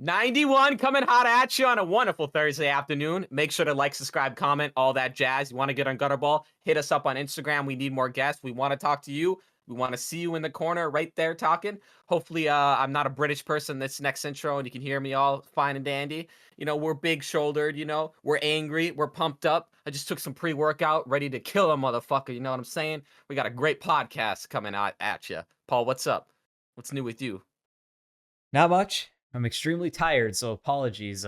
91 coming hot at you on a wonderful Thursday afternoon. Make sure to like, subscribe, comment, all that jazz. You want to get on Gutterball? Hit us up on Instagram. We need more guests. We want to talk to you. We want to see you in the corner right there talking. Hopefully, I'm not a British person this next intro and you can hear me all fine and dandy. We're big shouldered, we're angry, we're pumped up. I just took some pre-workout, ready to kill a motherfucker. You know what I'm saying? We got a great podcast coming out at you. Paul, what's up? What's new with you? Not much. I'm extremely tired, so apologies,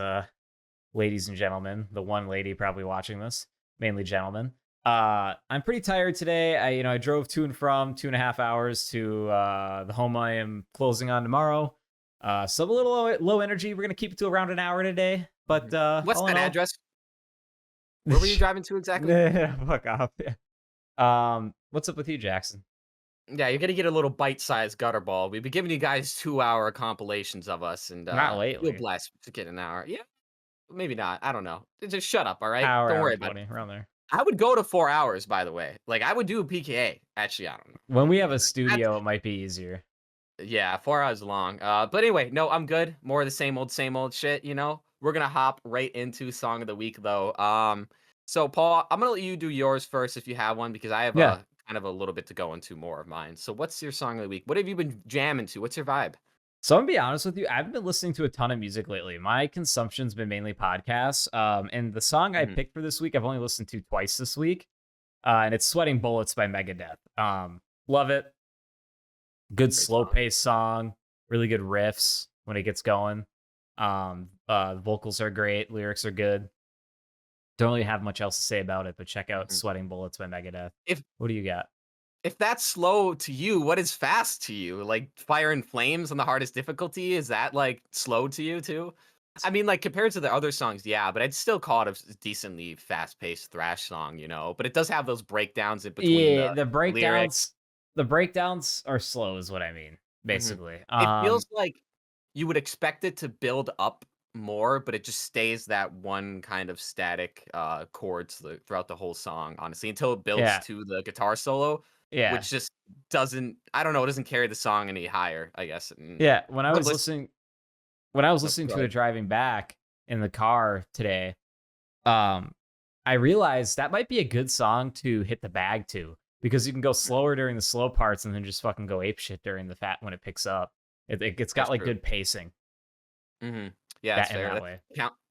ladies and gentlemen. The one lady probably watching this, mainly gentlemen. I'm pretty tired today. I drove to and from 2.5 hours to the home I am closing on tomorrow. So I'm a little low energy. We're gonna keep it to around an hour today. But What's all that in all, address? Where were you driving to exactly? fuck off. What's up with you, Jackson? Yeah, you're gonna get a little bite-sized gutter ball. We've been giving you guys 2-hour compilations of us, and Not you'll lately. bless to get an hour. Yeah, maybe not. I don't know. Just shut up, all right? Don't Hour worry about it. 20, around there. I would go to 4 hours, by the way. Like I would do a PKA. Actually, I don't know. When we have a That's, studio, it might be easier. yeah, 4 hours long. But anyway, no, I'm good. More of the same old shit. We're gonna hop right into song of the week, though. So Paul, I'm gonna let you do yours first if you have one, because I have Yeah. a kind of a little bit to go into more of mine. So what's your song of the week? What have you been jamming to? What's your vibe? So I'm gonna be honest with you, I haven't been listening to a ton of music lately. My consumption's been mainly podcasts. And the song I Mhm. picked for this week, I've only listened to twice this week. And it's Sweating Bullets by Megadeth. Love it. Good Great slow song. paced song, really good riffs when it gets going. The vocals are great, lyrics are good. Don't really have much else to say about it, but check out Mhm. Sweating Bullets by Megadeth. If What do you got? if that's slow to you, what is fast to you? Like Fire and Flames on the hardest difficulty? Is that like slow to you too? I mean, like compared to the other songs, yeah, but I'd still call it a decently fast-paced thrash song, But it does have those breakdowns in between Yeah, the lyrics. the breakdowns are slow is what I mean, Mhm. basically. It feels like you would expect it to build up more, but it just stays that one kind of static chords throughout the whole song, honestly, until it builds Yeah, to the guitar solo, yeah, which just doesn't, I don't know, it doesn't carry the song any higher, I guess. yeah. But listen, When I was no, listening go to it ahead. driving back in the car today, um, I realized that might be a good song to hit the bag to, because you can go slower during the slow parts and then just fucking go ape shit during the fat when it picks up. It's got That's like true. good pacing Yeah, it's that in fair. that way.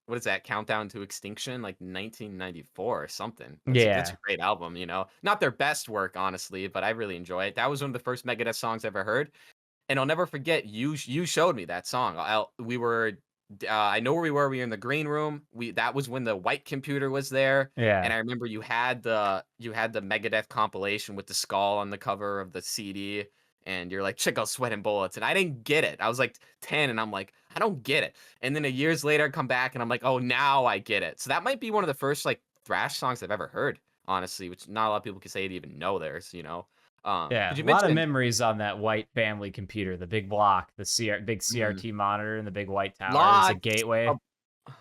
What is that? Countdown to Extinction, like 1994 or something. That's a Yeah. great album. Not their best work, honestly, but I really enjoy it. That was one of the first Megadeth songs I ever heard. And I'll never forget, you showed me that song. I know where we were. We were in the green room. That was when the white computer was there, and Yeah. I remember you had the Megadeth compilation with the skull on the cover of the CD, and you're like, check out Sweat and Bullets, and I didn't get it. I was like 10, and I'm like, I don't get it. And then a years later, I come back, and I'm like, oh, now I get it. So that might be one of the first like thrash songs I've ever heard, honestly, which not a lot of people can say to even know theirs. Yeah. Because you A lot of mentioned. memories on that white family computer, the big block, big Mhm. CRT monitor and the big white tower. It was a Lots gateway. of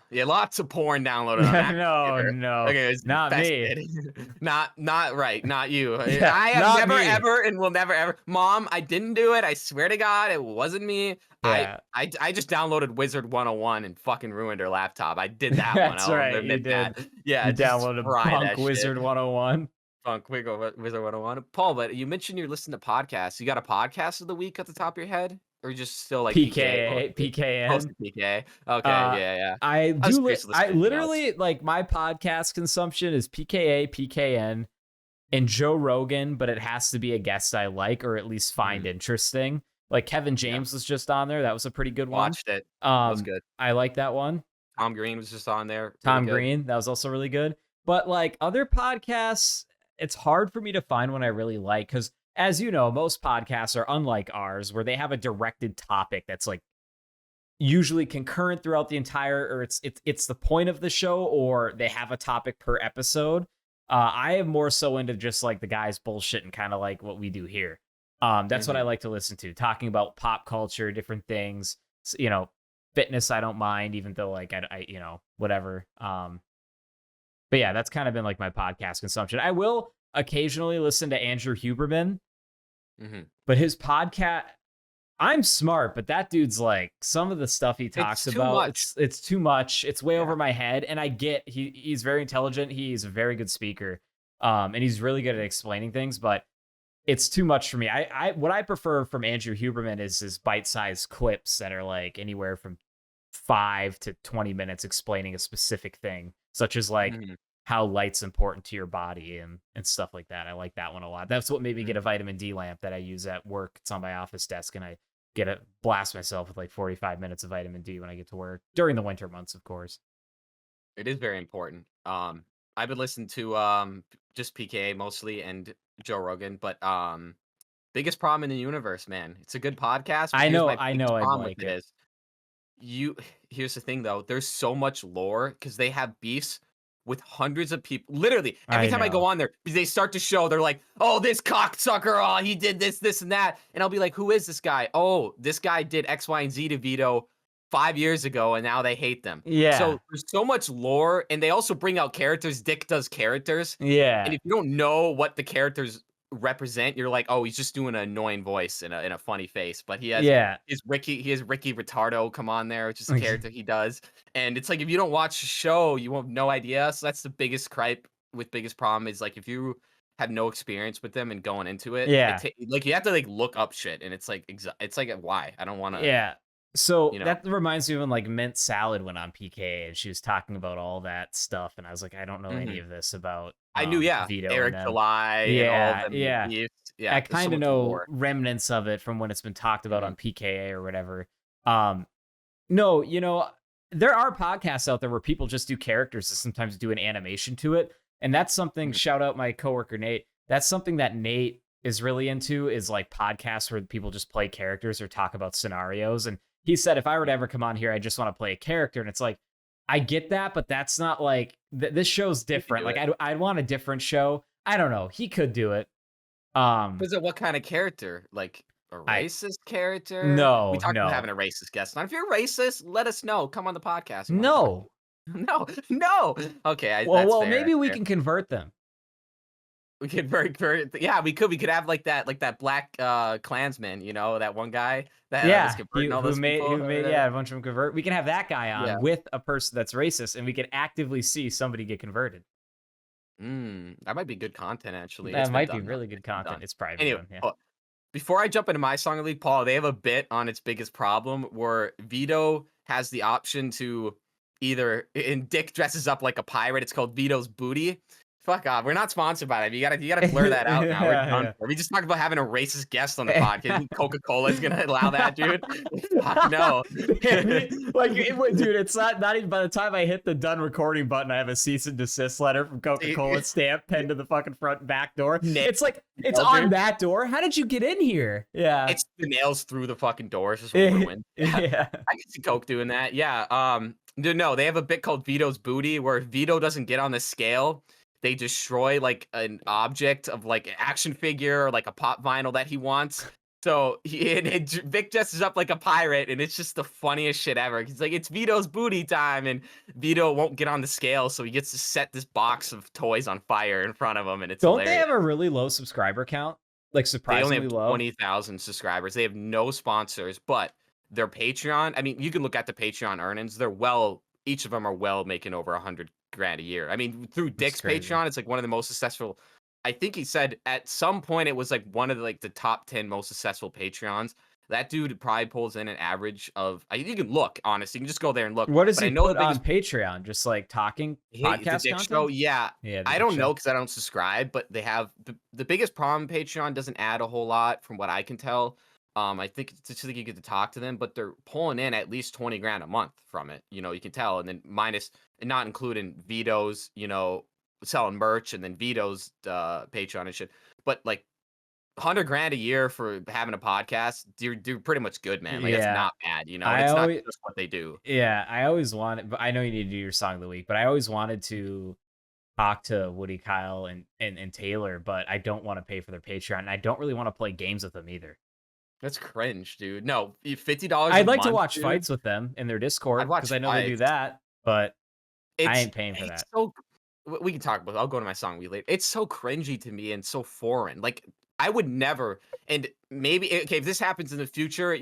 Yeah, lots of porn downloaded on that No, computer. no. Okay, it's Not me. infested. Not right, not you. Yeah, I have not never, me. ever, and will never, ever. Mom, I didn't do it. I swear to God, it wasn't me. I Yeah. I I just downloaded Wizard 101 and fucking ruined her laptop. I did that one. That's I'll right. You admit that. did. Yeah, You just downloaded fry Punk that shit. Wizard 101. Funk Wiggle Wizard 101. Paul, but you mentioned you're listening to podcasts. You got a podcast of the week at the top of your head? Or you just still like PKA PKA, mostly? Mostly PKN. PKA. Okay, Uh, yeah, yeah. I I was do. curious to listen I to anything else. literally like my podcast consumption is PKA, PKN, and Joe Rogan, but it has to be a guest I like or at least find Mhm. interesting. Like Kevin Yeah, James was just on there. That was a pretty good one. watched it. Was Um, good. I like that one. Tom Green was just on there. Really Tom good. Green, that was also really good. But like other podcasts, it's hard for me to find one I really like because, as you know, most podcasts are unlike ours, where they have a directed topic that's like usually concurrent throughout the entire, or it's the point of the show, or they have a topic per episode. I am more so into just like the guys bullshitting, kind of like what we do here. That's what I Mhm. like to listen to, talking about pop culture, different things. Fitness I don't mind, even though like whatever. But yeah, that's kind of been like my podcast consumption. I will occasionally listen to Andrew Huberman, Mhm. but his podcast I'm smart, but that dude's like some of the stuff he talks It's too about, much. it's too much. It's way Yeah. over my head. And I get he's very intelligent. He's a very good speaker. And he's really good at explaining things, but it's too much for me. I what I prefer from Andrew Huberman is his bite-sized clips that are like anywhere from 5 to 20 minutes explaining a specific thing, such as like Mhm, how light's important to your body and stuff like that. I like that one a lot. That's what made me mhm. get a vitamin D lamp that I use at work. It's on my office desk, and I get a blast myself with like 45 minutes of vitamin D when I get to work during the winter months, of course. It is very important. I've been listening to just PKA mostly and Joe Rogan, but biggest problem in the universe, man. It's a good podcast, but here's my I biggest know I'd problem with like it it. is you here's the thing though, there's so much lore because they have beefs with hundreds of people. Literally, every I time I go know. on there, they start to show, they're like, oh, this cocksucker, oh, he did this, this, and that. And I'll be like, who is this guy? Oh, this guy did X, Y, and Z to Vito 5 years ago, and now they hate them. Yeah. So there's so much lore, and they also bring out characters. Dick does characters. And Yeah. if you don't know what the characters represent, you're like, oh, he's just doing an annoying voice and a funny face. But Yeah. he has Ricky Ritardo come on there, which is a character he does. And it's like if you don't watch the show, you won't have no idea. So that's the biggest gripe with biggest problem is like if you have no experience with them and going into it, Yeah. like you have to like look up shit, and it's like it's like why I don't want to, Yeah. So you know. that reminds me of when like Mint Salad went on PK and she was talking about all that stuff, and I was like, I don't know any Mhm. of this about I knew, yeah, Vito and Eric them. July and all of Yeah, them, the yeah. beefs. I Yeah, there's so kind of much know lore. remnants of it from when it's been talked about Mhm, on PKA or whatever. Um, no, there are podcasts out there where people just do characters and sometimes do an animation to it. And that's something, mhm, shout out my coworker Nate. That's something that Nate is really into is like podcasts where people just play characters or talk about scenarios. And he said, if I were to ever come on here, I just want to play a character. And it's like, I get that, but that's not like this show's you could different. do Like it. I'd want a different show. I don't know. He could do it. Um, Was it what kinda character? Like, a I racist character? We no, talked about having no, a racist guest on. If you're racist, let us know. Come on the podcast. We wanna talk to you. no. No, no. Okay, Well, that's maybe we fair. can convert them. We could very yeah, we could have like that black, Klansman, that one guy that was Yeah, converting all those people who or made whatever. a bunch of them convert. We can have that guy Yeah. on with a person that's racist, and we can actively see somebody get converted. That might be good content, actually. It's That been might be done, though. really good It's been content. done. It's probably been Anyway, done. Yeah. before I jump into my song of the week, Paul, they have a bit on its biggest problem where Vito has the option to either and Dick dresses up like a pirate. It's called Vito's Booty. Fuck off. We're not sponsored by them. You gotta blur that out now. We're done Yeah, for. We just talked about having a racist guest on the podcast. You yeah. think Coca-Cola is gonna allow that, dude? Fuck no. Like, dude, it's not even by the time I hit the done recording button, I have a cease and desist letter from Coca-Cola stamp pinned to the fucking front and back door. It's like it's Nailed, on dude. that door. How did you get in here? Yeah. It's the nails through the fucking doors, just ruined. Yeah. Yeah. I can see Coke doing that. Yeah. No, they have a bit called Vito's Booty where if Vito doesn't get on the scale, they destroy like an object of like an action figure or like a pop vinyl that he wants. So Vic dresses up like a pirate, and it's just the funniest shit ever. He's like, it's Vito's booty time, and Vito won't get on the scale, so he gets to set this box of toys on fire in front of him, and it's Don't they hilarious. have a really low subscriber count? Like They only have surprisingly low? 20,000 subscribers. They have no sponsors, but their Patreon, I mean, you can look at the Patreon earnings. Each of them are well making over 100 grand a year. I mean, through It's Dick's crazy. Patreon, it's like one of the most successful. I think he said at some point it was like one of the top 10 most successful Patreons. That dude probably pulls in an average of, you can look, honestly, you can just go there and look. What does But I he know the put on biggest, Patreon? Just like talking the podcast Dick Show, content? yeah. Yeah, the I Dick don't Show. know because I don't subscribe, but they have the biggest problem. Patreon doesn't add a whole lot from what I can tell. I think it's just like you get to talk to them, but they're pulling in at least 20 grand a month from it. You can tell, and then minus and not including Vito's, selling merch, and then Vito's Patreon and shit. But like 100 grand a year for having a podcast, you're pretty much good, man. Like that's Yeah. not bad, and I it's not always just what they do. yeah, I always wanted, but I know you need to do your song of the week, but I always wanted to talk to Woody, Kyle, and Taylor, but I don't want to pay for their Patreon, and I don't really want to play games with them either. That's cringe, dude. No, $50 a I'd like to month, watch dude. fights with them in their I'd Discord watch because I know they do fights. that, but I It's ain't paying for it's that. so we can talk about I'll go to my song we later. It's so cringy to me and so foreign. Like I would never, and maybe okay, if this happens in the future,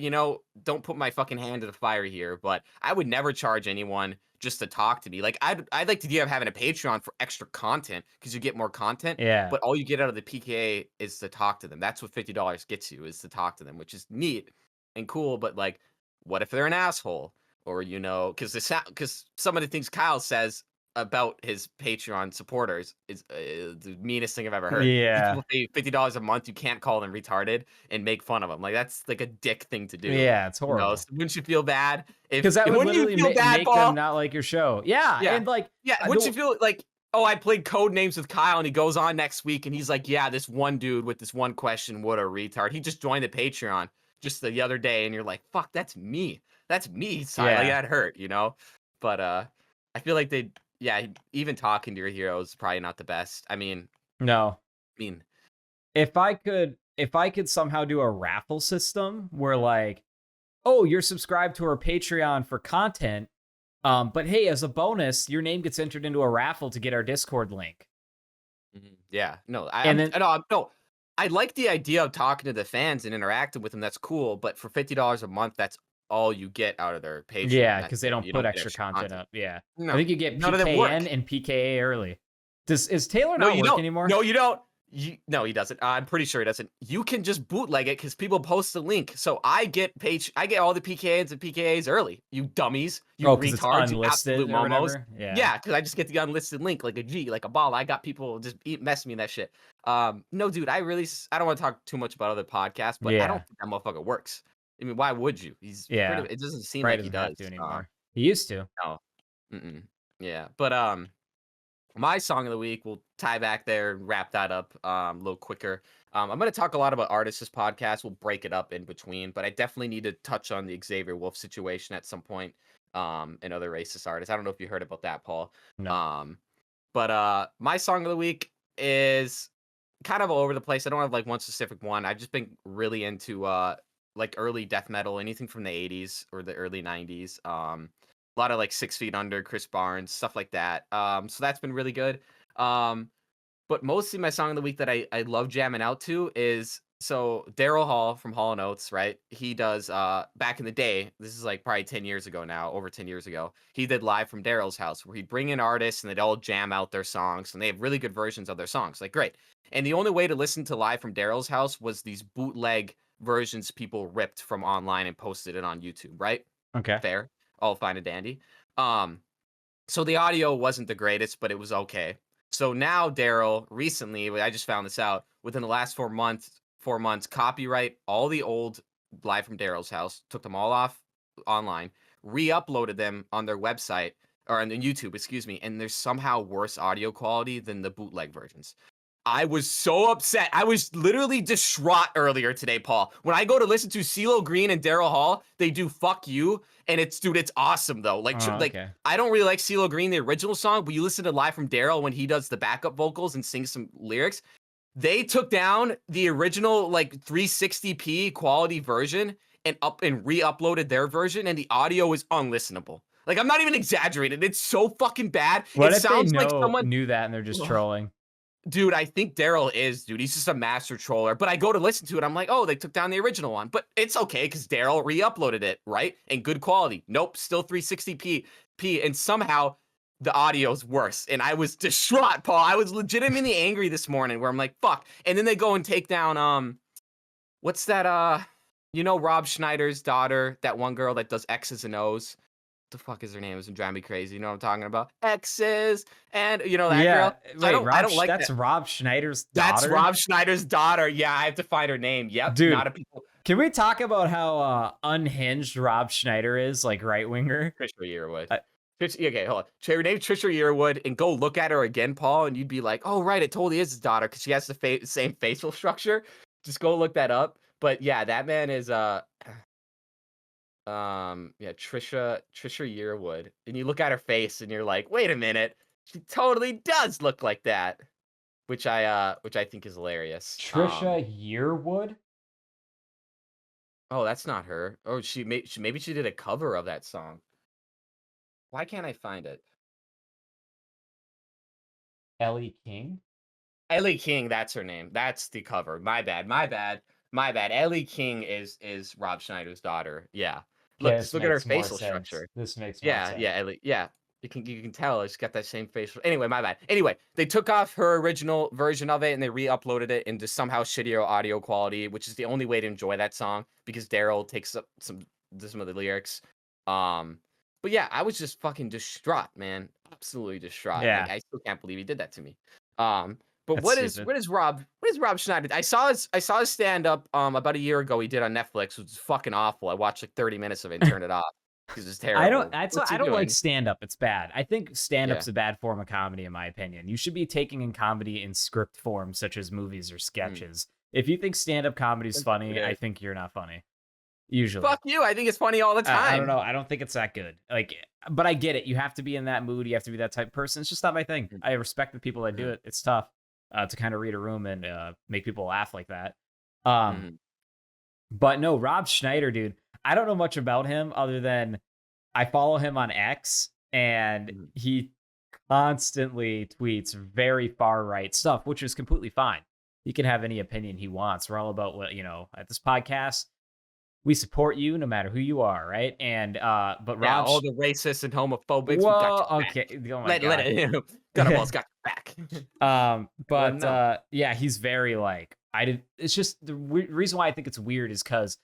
don't put my fucking hand to the fire here, but I would never charge anyone just to talk to me. Like I'd like the idea of having a Patreon for extra content because you get more content, Yeah. but all you get out of the PKA is to talk to them. That's what $50 gets you, is to talk to them, which is neat and cool. But like, what if they're an asshole? Or because some of the things Kyle says about his Patreon supporters is the meanest thing I've ever heard. These Yeah. people pay $50 a month. You can't call them retarded and make fun of them. Like that's like a dick thing to do. Yeah, it's horrible. So wouldn't you feel bad if? Because that would Wouldn't you literally feel bad, make them Paul? not like your show. Yeah, Yeah, and like, yeah. Wouldn't you feel like? Oh, I played Code Names with Kyle, and he goes on next week, and he's like, "Yeah, this one dude with this one question, what a retard." He just joined the Patreon just the other day, and you're like, "Fuck, that's me. That's me." So like Yeah. that hurt. But I feel like yeah, even talking to your heroes is probably not the best. No. I mean, If I could somehow do a raffle system where like, oh, you're subscribed to our Patreon for content, but hey, as a bonus, your name gets entered into a raffle to get our Discord link. yeah, no, And then no. I like the idea of talking to the fans and interacting with them. That's cool, but for $50 a month, that's all you get out of their Patreon. yeah, That's because they it. don't You put don't get extra content up. Yeah. I No, think you get none of them work. PKN and PKA early. Is Taylor No, not you work don't. anymore? No, you don't. No, he doesn't. I'm pretty sure he doesn't. You can just bootleg it because people post the link. So I get all the PKAs and PKAs early. You dummies. You Oh, because it's retards. You unlisted absolute or momos. whatever. Yeah. Yeah, because I just get the unlisted link like a G, like a ball. I got people just mess me in that shit. No, dude, I don't want to talk too much about other podcasts, but I Yeah. don't think that motherfucker works. I mean, why would you? Yeah. It doesn't seem Probably like he doesn't have does. to anymore. He used to. No. Mm-mm. Yeah, but my song of the week, we'll tie back there and wrap that up a little quicker. I'm going to talk a lot about artists this podcast. We'll break it up in between, but I definitely need to touch on the Xavier Wulf situation at some point, and other racist artists. I don't know if you heard about that, Paul. No. But my song of the week is kind of all over the place. I don't have like one specific one. I've just been really into like early death metal, anything from the 80s or the early 90s. A lot of like 6 Feet Under, Chris Barnes, stuff like that. So that's been really good. But mostly my song of the week that I love jamming out to is Daryl Hall from Hall & Oates, right? He does back in the day, this is like probably 10 years ago now, over 10 years ago. He did Live from Daryl's House where he'd bring in artists and they'd all jam out their songs, and they have really good versions of their songs. Like great. And the only way to listen to Live from Daryl's House was these bootleg versions people ripped from online and posted it on YouTube, right? Okay. Fair. All fine and dandy. So the audio wasn't the greatest, but it was okay. So now Daryl recently, I just found this out within the last 4 months, copyright all the old Live from Daryl's House, took them all off online, re-uploaded them on their website or on YouTube, excuse me, and there's somehow worse audio quality than the bootleg versions. I was so upset. I was literally distraught earlier today, Paul. When I go to listen to CeeLo Green and Daryl Hall, they do "Fuck You," and it's awesome though. Like, Okay. I don't really like CeeLo Green, the original song, but you listen to Live from Daryl when he does the backup vocals and sings some lyrics. They took down the original like 360p quality version and re-uploaded their version, and the audio is unlistenable. Like, I'm not even exaggerating. It's so fucking bad. What It if they sounds like someone knew that and they're just trolling? Dude, I think Daryl is, dude. He's just a master troller. But I go to listen to it. I'm like, oh, they took down the original one. But it's okay because Daryl re-uploaded it, right? And good quality. Nope, still 360p. And somehow the audio's worse. And I was distraught, Paul. I was legitimately angry this morning where I'm like, fuck. And then they go and take down, what's that, Rob Schneider's daughter, that one girl that does X's and O's. The fuck is her name? It's driving me crazy. You know what I'm talking about? X's and that girl. So Wait, I don't like that's that. Rob Schneider's daughter? That's Rob Schneider's daughter. Yeah, I have to find her name. Yep. Dude, not a people. Can we talk about how unhinged Rob Schneider is, like right winger? Trisha Yearwood. Okay, hold on. Her name Trisha Yearwood, and go look at her again, Paul, and you'd be like, oh right, it totally is his daughter because she has the same facial structure. Just go look that up. But yeah, that man is Trisha Yearwood, and you look at her face and you're like, wait a minute, she totally does look like that, which I think is hilarious. Trisha Yearwood. Oh, that's not her. Oh, maybe she did a cover of that song. Why can't I find it? Ellie King. Ellie King, that's her name. That's the cover. My bad. My bad. My bad. Ellie King is Rob Schneider's daughter. Yeah. Okay, Look, just this look at her makes more facial sense. structure. This makes more Yeah, sense. yeah, Ellie. Yeah. You can tell she's got that same facial. Anyway, my bad. Anyway, they took off her original version of it and they re-uploaded it into somehow shittier audio quality, which is the only way to enjoy that song because Daryl takes up some of the lyrics. Um, but yeah, I was just fucking distraught, man. Absolutely distraught. Yeah, I still can't believe he did that to me. Um, but that's stupid. what is Rob Schneider? I saw his stand up about a year ago he did on Netflix, which is fucking awful. I watched like 30 minutes of it and turned it off because it's terrible. What's he I don't like doing? stand up. It's bad. I think stand Yeah. up's a bad form of comedy in my opinion. You should be taking in comedy in script form such as movies or Mm. sketches. If you think stand up comedy is It funny, I is. think you're not funny. Usually. Fuck you. I think it's funny all the I don't time. know. I don't think it's that good. Like, but I get it. You have to be in that mood. You have to be that type of person. It's just not my thing. Mm. I respect the people that do Mhm. it. It's tough to kind of read a room and make people laugh like that. Um, Mhm. but no, Rob Schneider, dude. I don't know much about him other than I follow him on X and Mhm. he constantly tweets very far right stuff, which is completely fine. He can have any opinion he wants. We're all about what, at this podcast, we support you no matter who you are, right? And but Yeah, Rob all the racists and homophobics, we got Whoa, your back. okay. Oh my Let god. it Gutterball's got your back. Let him But know. yeah, he's very like I did. It's just the reason why I think it's weird is because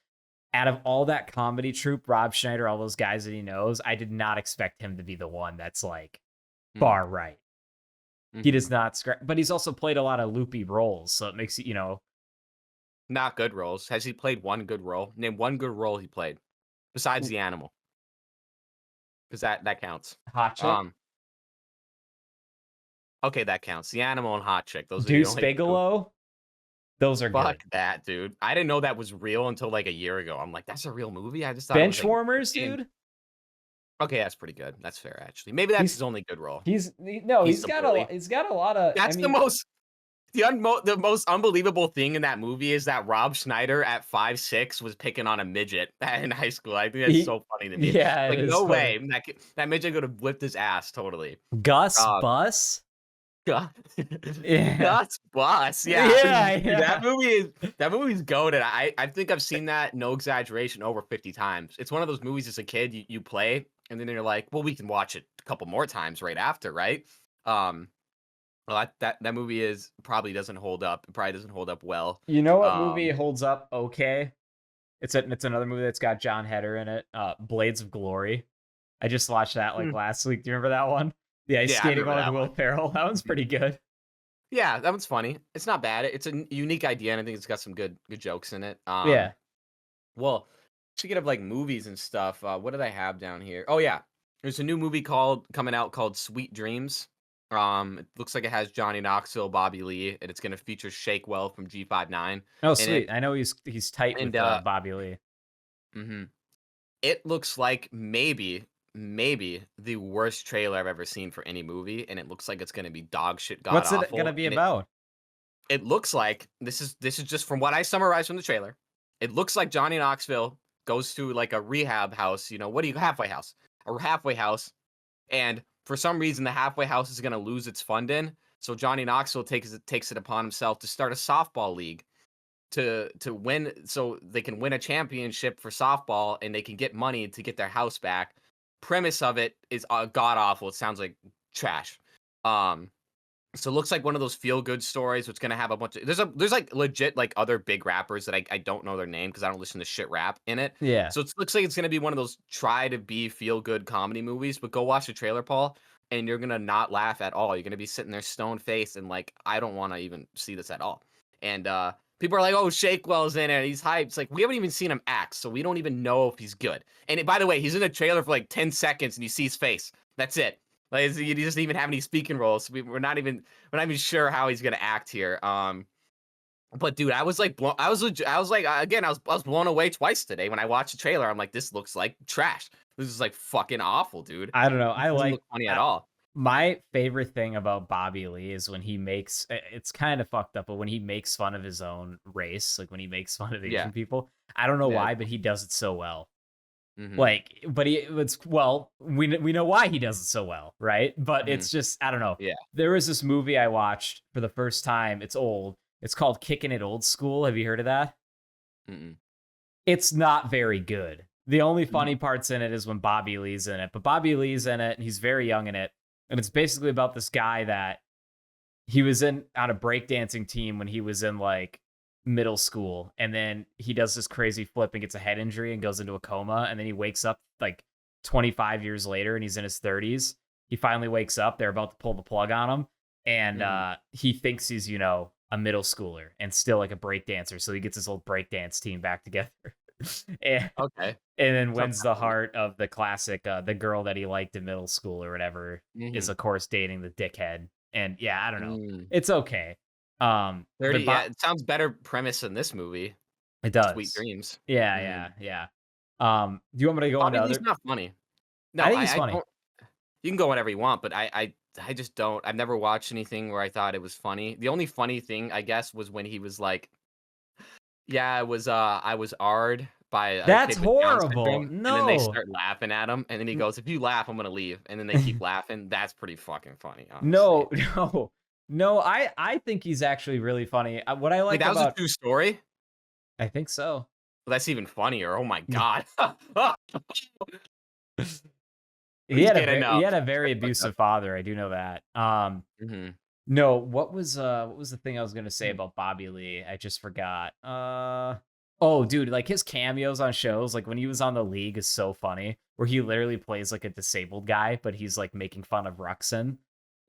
out of all that comedy troupe, Rob Schneider, all those guys that he knows, I did not expect him to be the one that's like Mm. far right. He does Mhm. not but he's also played a lot of loopy roles, so it makes Not good roles. Has he played one good role? Name one good role he played besides the animal, because that counts. Hot Chick, Um, okay, that counts. The animal and hot chick. Those are the Deuce only two. Bigelow. Those are Fuck good. that, dude. I didn't know that was real until like a year ago. I'm like, that's a real movie. I just thought it was like Benchwarmers, in. dude. Okay, that's pretty good. That's fair, actually. Maybe that's He's his only good role. no, He's the bully. he's got a lot of. I That's the mean, most the most unbelievable thing in that movie is that Rob Schneider at 5'6" was picking on a midget in high school. I think that's he, so funny to me. yeah, it Like, is no funny. way that midget could have whipped his ass totally. Gus Um, Bus. God. Yeah. That's boss. Yeah. Yeah, Dude, yeah. that movie's goated. I think I've seen that, no exaggeration, over 50 times. It's one of those movies as a kid you play and then you're like, well, we can watch it a couple more times right after, right? Well, that movie probably doesn't hold up. It probably doesn't hold up well. You know what movie Um, holds up okay? It's another movie that's got John Heder in it. Blades of Glory. I just watched that like hmm, last week. Do you remember that one? The ice yeah, I skating remember one with that Will one. Ferrell. That one's Mhm. pretty good. Yeah, that one's funny. It's not bad. It's a unique idea, and I think it's got some good jokes in it. Yeah. Well, speaking of like movies and stuff, what did I have down here? Oh yeah, there's a new movie coming out called Sweet Dreams. It looks like it has Johnny Knoxville, Bobby Lee, and it's gonna feature Shake Well from G59 Oh, in it. sweet. I know he's tight And with Bobby Lee. mhm. It looks like maybe the worst trailer I've ever seen for any movie, and it looks like it's gonna be dog shit, god What's it gonna awful. be And about? it looks like this is just from what I summarized from the trailer. It looks like Johnny Knoxville goes to like a rehab house, what do you halfway house? A halfway house, and for some reason the halfway house is going to lose its funding. So Johnny Knoxville takes it upon himself to start a softball league to win, so they can win a championship for softball and they can get money to get their house back. Premise of it is god awful. It sounds like trash. Um so it looks like one of those feel good stories, which gonna have a bunch of there's like legit like other big rappers that I don't know their name because I don't listen to shit rap in it. Yeah. So it looks like it's gonna be one of those try to be feel good comedy movies, but go watch the trailer, Paul, and you're gonna not laugh at all. You're gonna be sitting there stone faced and like, I don't want to even see this at all. And people are like, oh, Shakewell's in it, he's hyped. It's like, we haven't even seen him act, so we don't even know if he's good. And by the way, he's in the trailer for like 10 seconds and you see his face. That's it. Like, he doesn't even have any speaking roles. So we're not even sure how he's gonna act here. But dude, I was like, I was like, again, I was blown away twice today when I watched the trailer. I'm like, this looks like trash. This is like fucking awful, dude. I don't know. This doesn't look funny at all. My favorite thing about Bobby Lee is when he makes it's kind of fucked up, but when he makes fun of his own race, like when he makes fun of Yeah, Asian people, I don't know yeah, why, but he does it so well. Mm-hmm. Like, but we know why he does it so well, right? But Mm-hmm. it's just, I don't know. Yeah. There was this movie I watched for the first time. It's old. It's called Kicking It Old School. Have you heard of that? Mm-mm. It's not very good. The only Mhm. funny parts in it is when Bobby Lee's in it. But Bobby Lee's in it, and he's very young in it. And it's basically about this guy that he was on a breakdancing team when he was in like middle school. And then he does this crazy flip and gets a head injury and goes into a coma. And then he wakes up like 25 years later and he's in his 30s. He finally wakes up. They're about to pull the plug on him. And he thinks he's, a middle schooler and still like a breakdancer. So he gets his old breakdance team back together. and, Okay. and then Sounds wins the funny. heart of the classic, the girl that he liked in middle school or whatever is Mhm. of course dating the dickhead. And yeah, I don't know. Mm. It's okay. But 30. Yeah, it sounds better premise than this movie. it Sweet does. Dreams. Yeah, Mhm. yeah, yeah. Do you want me to go into Bobby Lee's other? not funny. No, I think he's I funny. don't. You can go whatever you want, but I just don't. I've never watched anything where I thought it was funny. The only funny thing, I guess, was when he was like, "Yeah, I was R'd by a That's kid with Down horrible. syndrome," and then they No. start laughing at him, and then he goes, "If you laugh, I'm gonna leave," and then they keep laughing. That's pretty fucking funny, honestly. No, no. No, I think he's actually really funny. What I Wait, like that was a about true story? I think so. Well, that's even funnier. Oh my god. He Please had a get very he enough. had a very Shut the fuck up. abusive father. I do know that. Mhm. No, what was the thing I was gonna say Mm. about Bobby Lee? I just forgot. Oh, dude, like his cameos on shows, like when he was on The League, is so funny. Where he literally plays like a disabled guy, but he's like making fun of Ruxin.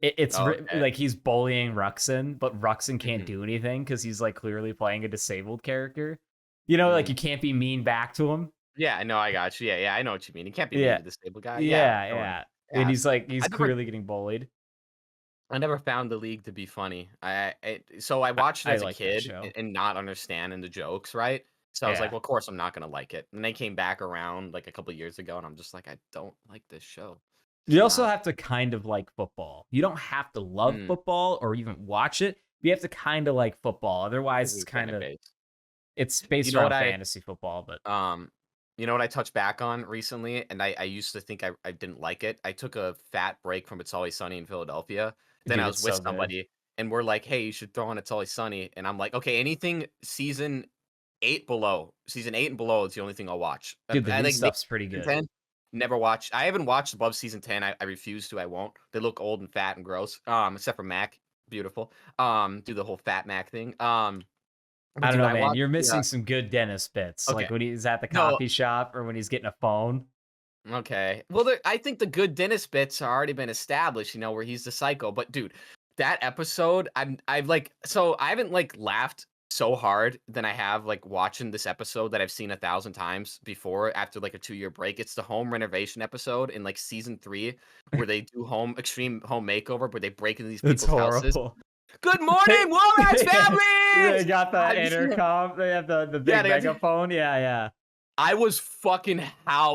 Oh, okay. Like he's bullying Ruxin, but Ruxin can't Mhm. do anything because he's like clearly playing a disabled character. Like Mm. you can't be mean back to him. Yeah, no, I got you. Yeah, yeah, I know what you mean. He can't be mean Yeah, to the disabled guy. Yeah, yeah, no, yeah. And yeah. he's I never clearly getting bullied. I never found The League to be funny. So I watched it I as a like that kid show. and not understanding the jokes, right? So I was like, Yeah. "Well, of course I'm not gonna like it." And they came back around like a couple years ago, and I'm just like, "I don't like this show." Just You also not. have to kind of like football. You don't have to love Mm, football or even watch it. You have to kind of like football. Otherwise, this it's is kind fan of base. it's You based know what around I fantasy football, but um, you know what I touched back on recently, and I used to think I didn't like it. I took a fat break from It's Always Sunny in Philadelphia. Then dude, I it's was with so good. somebody, and we're like, "Hey, you should throw on It's Always Sunny," and I'm like, "Okay, anything season 8 and below is the only thing I'll watch." Dude, the I new like maybe stuff's pretty season good. 10, never watched. I haven't watched above season 10. I refuse to. I won't. They look old and fat and gross. Except for Mac, beautiful. Do the whole fat Mac thing. I But don't dude, know, I man. watched You're the. missing some good Dennis bits, Okay, like when he's at the no, coffee shop or when he's getting a phone. okay. Well, I think the good Dennis bits have already been established. Where he's the psycho. But dude, that episode, I've like, so I haven't like laughed so hard than I have like watching this episode that I've seen 1,000 times before after like a 2-year break. It's the home renovation episode in like season 3 where they do extreme home makeover, where they break into these It's people's houses. horrible. Good morning, They, Womack's they families. got the Have you seen it? intercom. They have the Yeah, big they got. megaphone. Yeah, yeah. I was fucking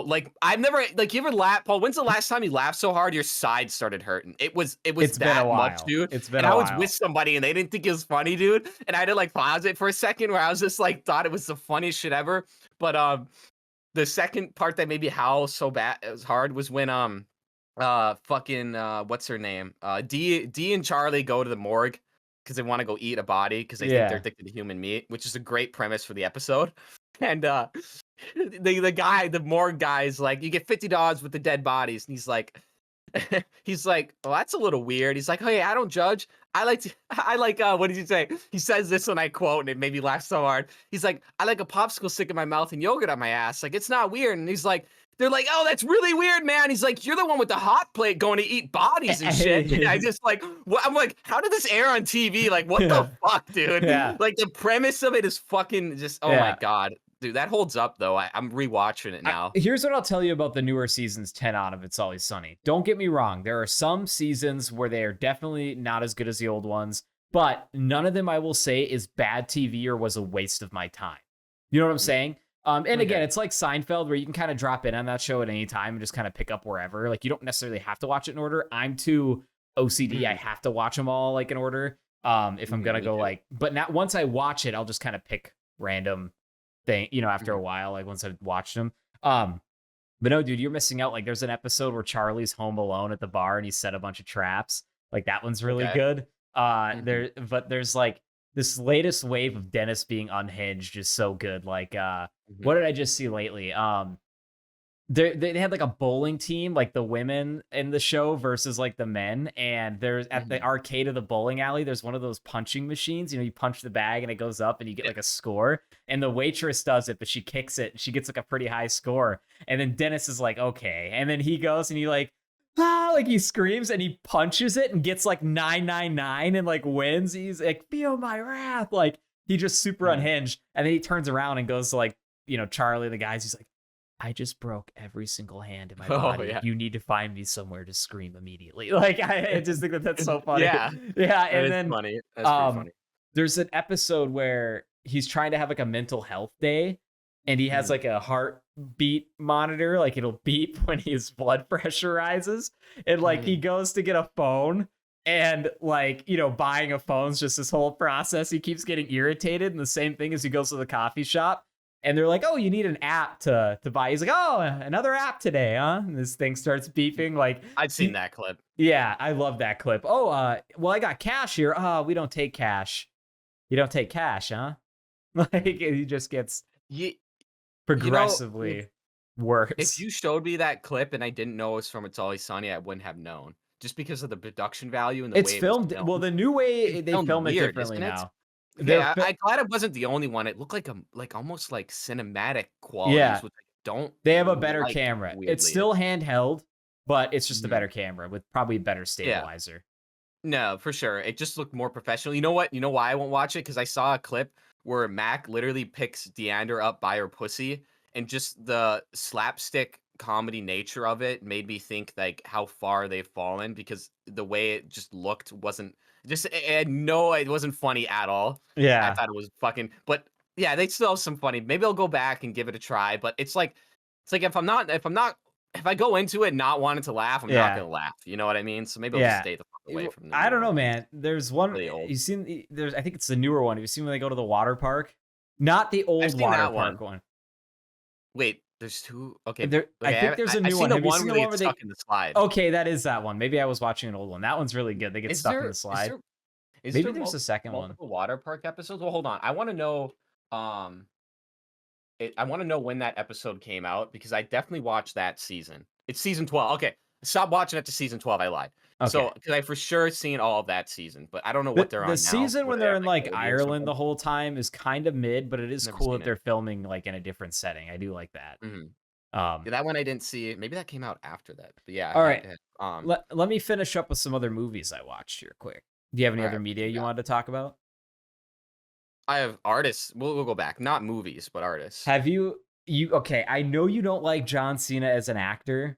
like I've never like you ever laugh, Paul. When's the last time you laughed so hard your side started hurting? It was It's been a that much, while. dude. It's been And a I was with while. somebody and they didn't think it was funny, dude. And I had to like pause it for a second where I was just like thought it was the funniest shit ever. But the second part that made me howl so bad it was hard was when fucking what's her name? D and Charlie go to the morgue because they want to go eat a body because they think they're Yeah. addicted to human meat, which is a great premise for the episode. And the morgue guy is like, you get $50 with the dead bodies, and he's like, well, that's a little weird. He's like, hey, I don't judge. I like what did you say? He says this and I quote, and it made me laugh so hard. He's like, I like a popsicle stick in my mouth and yogurt on my ass. Like, it's not weird. And he's like, they're like, oh, that's really weird, man. He's like, you're the one with the hot plate going to eat bodies and shit. And I just like, I'm like, how did this air on TV? Like, what the fuck, dude? Yeah. Like, the premise of it is fucking just, oh my Yeah. God. Dude, that holds up though. I'm rewatching it now. Here's what I'll tell you about the newer seasons 10 on of It's Always Sunny. Don't get me wrong. There are some seasons where they are definitely not as good as the old ones, but none of them I will say is bad TV or was a waste of my time. You know what I'm saying? And again, Okay. it's like Seinfeld where you can kind of drop in on that show at any time and just kind of pick up wherever. Like you don't necessarily have to watch it in order. I'm too OCD. I have to watch them all like in order. If I'm going to Me go too. like, but now once I watch it, I'll just kind of pick random thing, after a while, like once I've watched them. But no, dude, you're missing out. Like, there's an episode where Charlie's home alone at the bar and he set a bunch of traps. Like, that one's really Okay. good. Mhm. But there's like this latest wave of Dennis being unhinged is so good. Like, what Mhm. did I just see lately? They had like a bowling team, like the women in the show versus like the men. And there's at the Mhm. arcade of the bowling alley, there's one of those punching machines. You know, you punch the bag and it goes up and you get Yeah. like a score. And the waitress does it, but she kicks it. She gets like a pretty high score. And then Dennis is like, okay. And then he goes and he like he screams and he punches it and gets like 999 and like wins. He's like, feel my wrath. Like he just super Mhm. unhinged. And then he turns around and goes to like, Charlie, the guys, he's like, I just broke every single hand in my Oh, body. yeah. You need to find me somewhere to scream immediately. Like I just think that that's so funny. Yeah, Yeah, that and is then funny. That's pretty funny. there's an episode where he's trying to have like a mental health day and he has Mhm. like a heartbeat monitor, like it'll beep when his blood pressure rises. And like he Mhm. goes to get a phone and like, buying a phone's just this whole process. He keeps getting irritated. And the same thing as he goes to the coffee shop and they're like, oh, you need an app to buy. He's like, oh, another app today, huh? And this thing starts beeping. Like, I've seen that clip. yeah, I love that clip. Oh, well, I got cash here. Oh, we don't take cash. You don't take cash, huh? Like, he just gets Ye you know, progressively if worse. you showed me that clip and I didn't know it was from It's Always Sunny, I wouldn't have known, just because of the production value and the It's way it was filmed well, filmed. the new It's way they filmed film it weird, differently isn't it? now. Okay, They're I fi I glad I wasn't the only one. It looked like almost like cinematic qualities, Yeah, which I don't they have a better like, camera. It's weirdly. still handheld, but it's just a Mhm. better camera with probably better Yeah. stabilizer. No, for sure. It just looked more professional. You know what? You know why I won't watch it? Because I saw a clip where Mac literally picks Deandra up by her pussy, and just the slapstick comedy nature of it made me think like how far they've fallen because the way it just looked wasn't just no, it wasn't funny at all. I Yeah, thought it was fucking, but yeah, they still have some funny. Maybe I'll go back and give it a try. But it's like if I go into it not wanting to laugh, I'm not yeah. gonna laugh. You know what I mean? So maybe I'll just Yeah. stay the fuck away from the I newer don't know, ones. man. There's one Really old. you've seen there's I think it's the newer one. Have you seen when they go to the water park? Not the I've old seen water that park one. one. Wait, there's 2? Okay, I okay, think there's a I've new seen one. the Have you one seen where the they one get where they stuck in the slide. Okay, that is that one. Maybe I was watching an old one. That one's really good. They get Is stuck in the there is slide. there is Maybe there there's a second one. multiple water park episodes? Well, hold on. I wanna know, I wanna know when that episode came out because I definitely watched that season. It's season 12. Okay, stop watching it to season 12, I lied. So, Okay. because I for sure seen all of that season, but I don't know what they're The on now. season Were when they they're at, in like, like 30 or Ireland something? the whole time is kind of mid, but it is Never cool seen that it. they're filming like in a different setting. I do like that. Mhm. Um Yeah, that one I didn't see. Maybe that came out after that. But yeah, all right. Let me finish up with some other movies I watched here quick. Do you have any all other right, what media you you got? wanted to talk about? I have artists. We'll go back. Not movies, but artists. Have you okay, I know you don't like John Cena as an actor,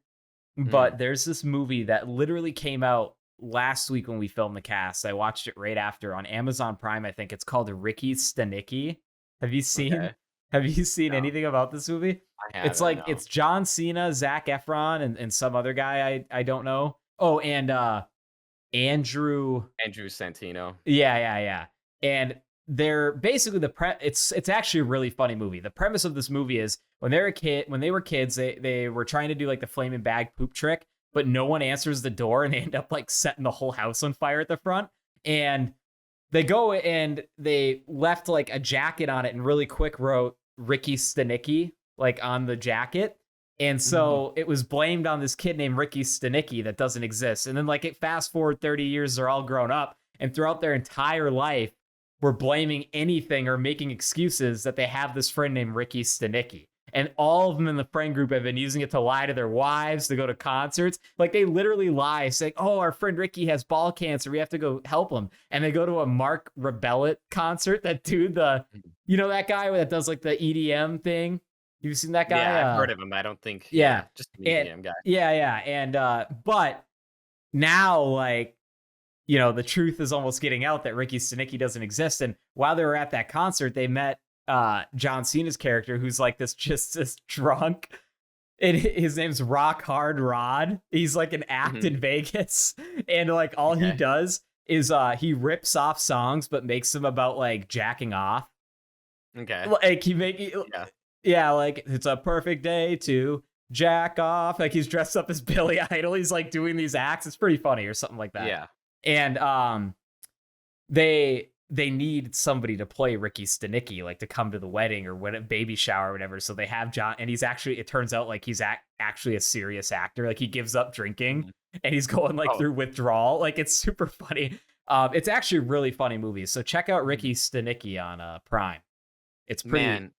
but Mhm. there's this movie that literally came out last week when we filmed the cast. I watched it right after on Amazon Prime, I think. It's called Ricky Stenicki. Have you seen Okay. have you seen No, anything about this movie? I It's haven't, like no. it's John Cena, Zach Efron, and some other guy I don't know. Oh, and Andrew Andrew Santino. yeah. And they're basically it's actually a really funny movie. The premise of this movie is when they were kids, they were trying to do like the flaming bag poop trick, but no one answers the door and they end up like setting the whole house on fire at the front. And they go and they left like a jacket on it and really quick wrote Ricky Stenicki like on the jacket. And Mhm. so it was blamed on this kid named Ricky Stenicki that doesn't exist. And then like it fast forward 30 years, they're all grown up. And throughout their entire life, we're blaming anything or making excuses that they have this friend named Ricky Stenicki. And all of them in the friend group have been using it to lie to their wives, to go to concerts. Like they literally lie, saying, oh, our friend Ricky has ball cancer. We have to go help him. And they go to a Mark Rebellet concert. That dude, Mhm. that guy that does like the EDM thing. You've seen that guy? Yeah, I've heard of him. I don't think Yeah. just an And EDM guy. yeah. And but now like the truth is almost getting out that Ricky Stenicki doesn't exist. And while they were at that concert, they met John Cena's character, who's like this drunk. And his name's Rock Hard Rod. He's like an act Mhm. in Vegas, and like all he Okay. does is he rips off songs, but makes them about like jacking off. Okay. Like he make Yeah. yeah, like it's a perfect day to jack off. Like he's dressed up as Billy Idol. He's like doing these acts. It's pretty funny or something like that. Yeah. And they need somebody to play Ricky Stenicki, like to come to the wedding or when a baby shower or whatever. So they have John, and he's actually, it turns out like he's actually a serious actor. Like he gives up drinking and he's going like through withdrawal. Like it's super funny. It's actually a really funny movie. So check out Ricky Stenicki on Prime. It's pretty. Man,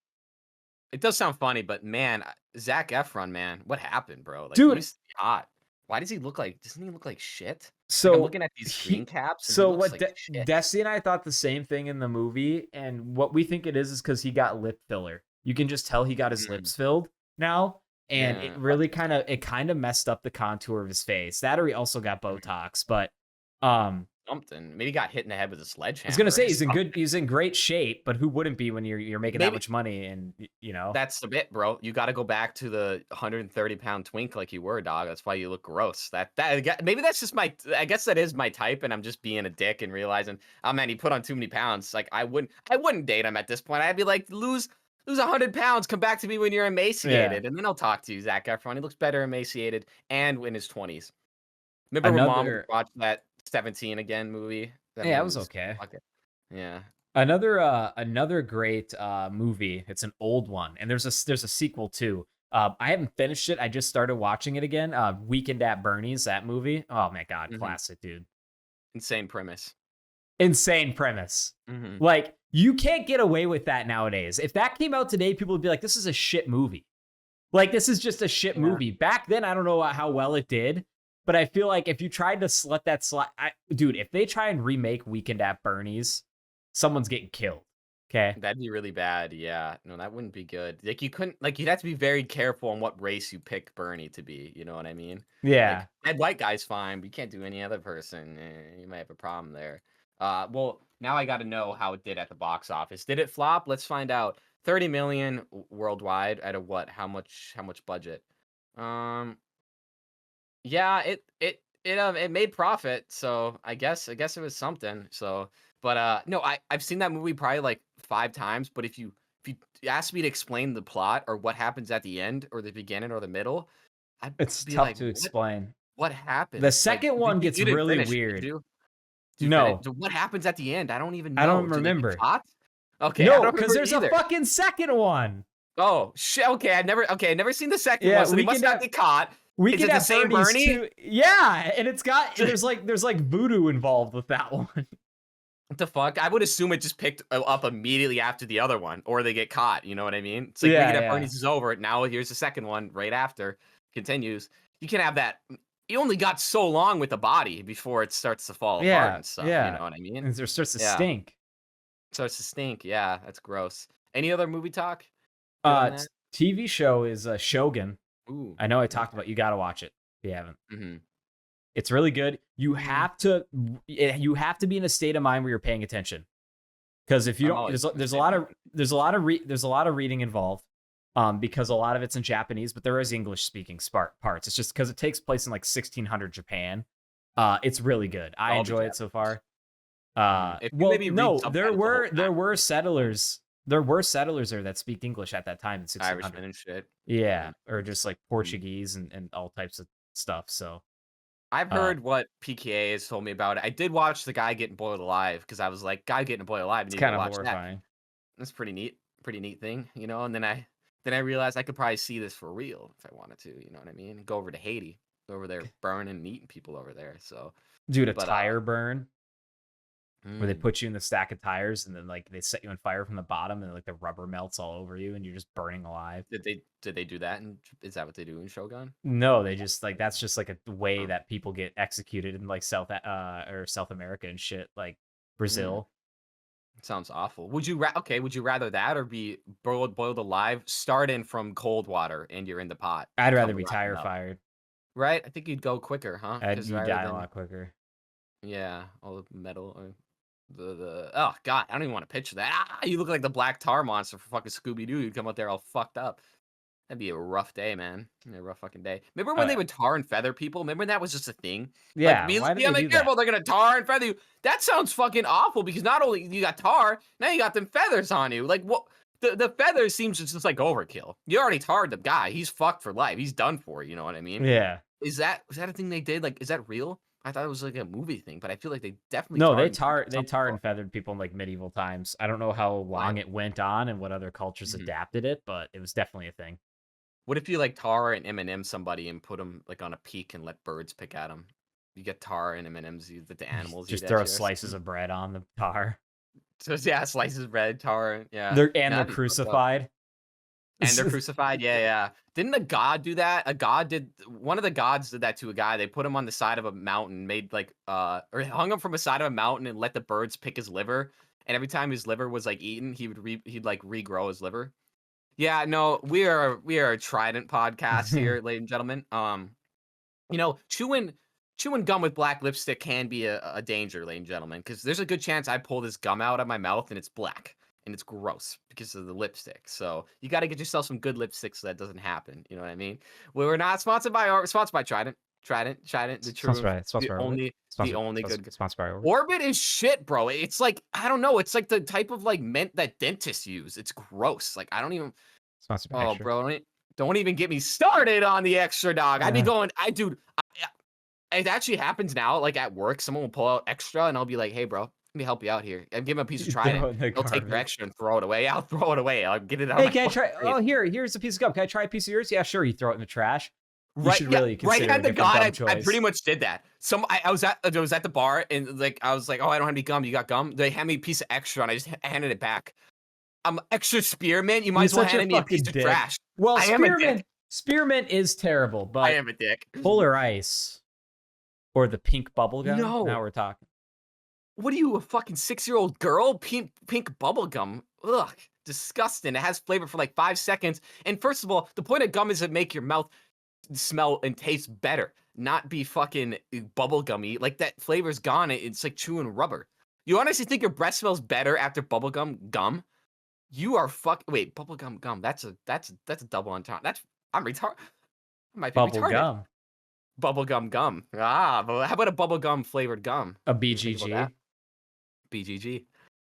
it does sound funny, but man, Zac Efron, man, what happened, bro? Like, dude, he used to be hot. Why does he look like? Doesn't he look like shit? So like, I'm looking at these screen caps. And so he looks what? Like Destiny and I thought the same thing in the movie, and what we think it is because he got lip filler. You can just tell he got his lips filled now, and it really kind of messed up the contour of his face. That or he also got Botox, but something. Maybe he got hit in the head with a sledgehammer. I was gonna say he's in great shape, but who wouldn't be when you're making that much money? And you know that's the bit, bro. You got to go back to the 130-pound twink like you were, dog. That's why you look gross. That maybe that's just my. I guess that is my type, and I'm just being a dick and realizing, oh man, he put on too many pounds. Like I wouldn't date him at this point. I'd be like, lose 100 pounds. Come back to me when you're emaciated, and then I'll talk to you, Zac Efron. He looks better emaciated and in his 20s. Remember when Mom watched that 17 again movie? It was okay. Yeah. Another great movie. It's an old one, and there's a sequel too. I haven't finished it. I just started watching it again. Weekend at Bernie's, that movie. Oh my god, classic, dude. Insane premise. Like you can't get away with that nowadays. If that came out today, people would be like, "This is a shit movie." Like this is just a shit movie. Back then, I don't know how well it did. But I feel like if you tried to let that slide, dude, if they try and remake Weekend at Bernie's, someone's getting killed. Okay, that'd be really bad. Yeah, no, that wouldn't be good. Like you couldn't, like you'd have to be very careful on what race you pick Bernie to be. You know what I mean? Yeah, like, that white guy's fine, but you can't do any other person. You might have a problem there. Well, now I got to know how it did at the box office. Did it flop? Let's find out. 30 million worldwide at a what? How much budget? Yeah, it made profit, so I guess it was something. So, but no, I've seen that movie probably like 5 times. But if you ask me to explain the plot or what happens at the end or the beginning or the middle, it's tough to explain. What happened? The second one gets really weird. No, what happens at the end? I don't even know. I don't remember. Okay, no, because there's a fucking second one. Oh shit! Okay, I've never seen the second one, so they must not get caught. Is it the same Bernie? Too. Yeah, and it's got there's like voodoo involved with that one. What the fuck? I would assume it just picked up immediately after the other one, or they get caught. You know what I mean? It's like Weekend at Bernie's is over. Now here's the second one right after. Continues. You can have that. You only got so long with the body before it starts to fall apart and stuff. Yeah. You know what I mean? And it starts to stink. Starts to stink. Yeah, that's gross. Any other movie talk? TV show is Shogun. Ooh, I know I talked about. You got to watch it if you haven't. It's really good. You have to be in a state of mind where you're paying attention, because if you don't, there's a lot of reading involved, because a lot of it's in Japanese, but there is English speaking parts. It's just because it takes place in like 1600 Japan. It's really good. I enjoy it so far. There were settlers. There were settlers there that speak English at that time in 1600. Irishmen and shit. Yeah, or just like Portuguese and all types of stuff. So I've heard what PKA has told me about it. I did watch the guy getting boiled alive because I was like, guy getting boiled alive. It's kind of horrifying. That's pretty neat thing, you know. And then I realized I could probably see this for real if I wanted to. You know what I mean? Go over to Haiti, go over there burning and eating people over there. So, dude, tire burn. Where they put you in the stack of tires and then like they set you on fire from the bottom and like the rubber melts all over you and you're just burning alive. Did they do that? And is that what they do in Shogun? No, they just like that's just like a way that people get executed in like South America and shit, like Brazil. Sounds awful. Would you rather that or be boiled alive, starting from cold water and you're in the pot? I'd rather be tire fired. Right? I think you'd go quicker, huh? You'd die a lot quicker. Yeah, all the metal or oh god, I don't even want to picture that. You look like the black tar monster for fucking Scooby-Doo. You'd come out there all fucked up. That'd be a rough day, man. A rough fucking day. Remember when they would tar and feather people? Remember when that was just a thing? Yeah. Like, be careful, they're gonna tar and feather you. That sounds fucking awful because not only you got tar, now you got them feathers on you. Like what? The feather seems just like overkill. You already tarred the guy. He's fucked for life. He's done for. You know what I mean? Yeah. Is that a thing they did? Like, is that real? I thought it was like a movie thing, but I feel like they definitely No, tarred they tar and feathered people in like medieval times. I don't know how long What? it went on and what other cultures Mhm. adapted it, but it was definitely a thing. What if you like tar and M&M somebody and put them like on a peak and let birds pick at them? You get tar and M&Ms that the animals eat Just at throw you or slices something. of bread on the tar. So yeah, slices of bread, tar. Yeah, They're that'd be fucked up. crucified. And they're crucified. Yeah, yeah. Didn't a god do that? A god did. One of the gods did that to a guy. They put him on the side of a mountain, made like or hung him from a side of a mountain and let the birds pick his liver. And every time his liver was like eaten, he'd like regrow his liver. Yeah, no, we are a Trident podcast here, ladies and gentlemen. Chewing gum with black lipstick can be a danger, ladies and gentlemen, because there's a good chance I pull this gum out of my mouth and it's black and it's gross because of the lipstick. So you got to get yourself some good lipstick so that doesn't happen. You know what I mean? We're not sponsored by sponsored by Trident. Trident, the Sponsored true, by the Orbit. only good. Sponsored by Orbit. Orbit is shit, bro. It's like I don't know. It's like the type of like mint that dentists use. It's gross. Like I don't even. Sponsored by Oh, Extra. bro, don't even get me started on the extra dog. I'd be going, dude, it actually happens now. Like at work, someone will pull out extra, and I'll be like, "Hey, bro, let me help you out here." And give them a piece of Throw it Trident. in the They'll take their garbage. extra and throw it away. I'll throw it away. I'll get it out. Hey, of can I my try? fucking face. Oh, here's a piece of gum. Can I try a piece of yours? Yeah, sure. You throw it in the trash. You Right, should yeah, really right consider at a the different god. gum I choice. pretty much did that. I was at the bar and like I was like, "Oh, I don't have any gum. You got gum?" They hand me a piece of extra, and I just handed it back. I'm extra spearmint. You might You're as well such a hand me a piece fucking of dick. trash. Well, I am a dick. spearmint is terrible, I but am a dick. Polar Ice or the pink bubble gum. Now No. we're talking. What are you, a fucking 6-year-old girl? Pink bubble gum. Ugh, disgusting. It has flavor for like 5 seconds. And first of all, the point of gum is to make your mouth smell and taste better, not be fucking bubble gummy. Like that flavor's gone. It's like chewing rubber. You honestly think your breath smells better after bubblegum gum? You are wait, bubblegum gum. That's a double entendre. I'm retarded. I might be Bubble retarded. gum. Bubblegum gum. Ah, but how about a bubblegum flavored gum? A You ever think about that? BGG.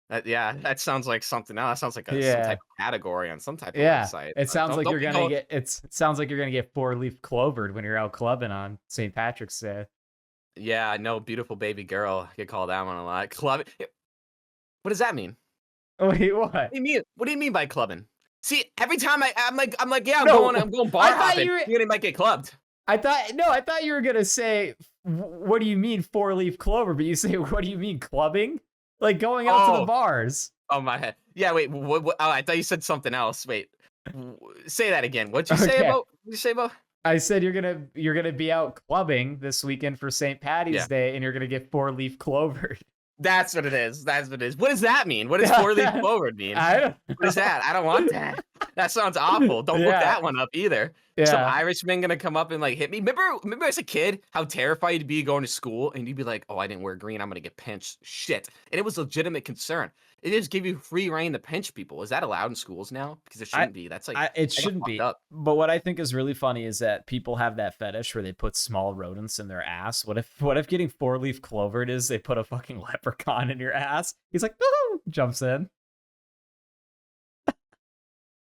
BGG. Yeah, that sounds like something else. That sounds like some Yeah. type of category on some type of Yeah. website. It sounds like Don't you're be gonna going- get it sounds like you're gonna get 4-leaf clovered when you're out clubbing on St. Patrick's Day. Yeah, no, beautiful baby girl. I get called that one a lot. Club. What does that mean? Wait, what? What do you mean? What do you mean by clubbing? See, every time I'm like, yeah, I'm No, going bar I thought hopping. you were- You're gonna might get clubbed. I thought you were gonna say, what do you mean 4-leaf clover? But you say, what do you mean clubbing? Like going out to the Oh. bars. Oh my head. Yeah, wait. What, oh, I thought you said something else. Wait. Say that again. What'd you say Okay. about? What'd you say about? I said you're gonna be out clubbing this weekend for St. Patty's Yeah. Day, and you're gonna get 4-leaf clovered. That's what it is. That's what it is. What does that mean? What does 4-leaf clover mean? I don't What is that? I don't want that. That sounds awful. Don't look Yeah. that one up either. Some Yeah. Irishman gonna come up and like hit me. Remember as a kid how terrified you'd be going to school and you'd be like, "Oh, I didn't wear green. I'm gonna get pinched." Shit, and it was legitimate concern. It just give you free reign to pinch people. Is that allowed in schools now? Because it shouldn't be. That's like It shouldn't fucked be. up. But what I think is really funny is that people have that fetish where they put small rodents in their ass. What if getting 4-leaf clovered is they put a fucking leprechaun in your ass? He's like, "Woo!" jumps in.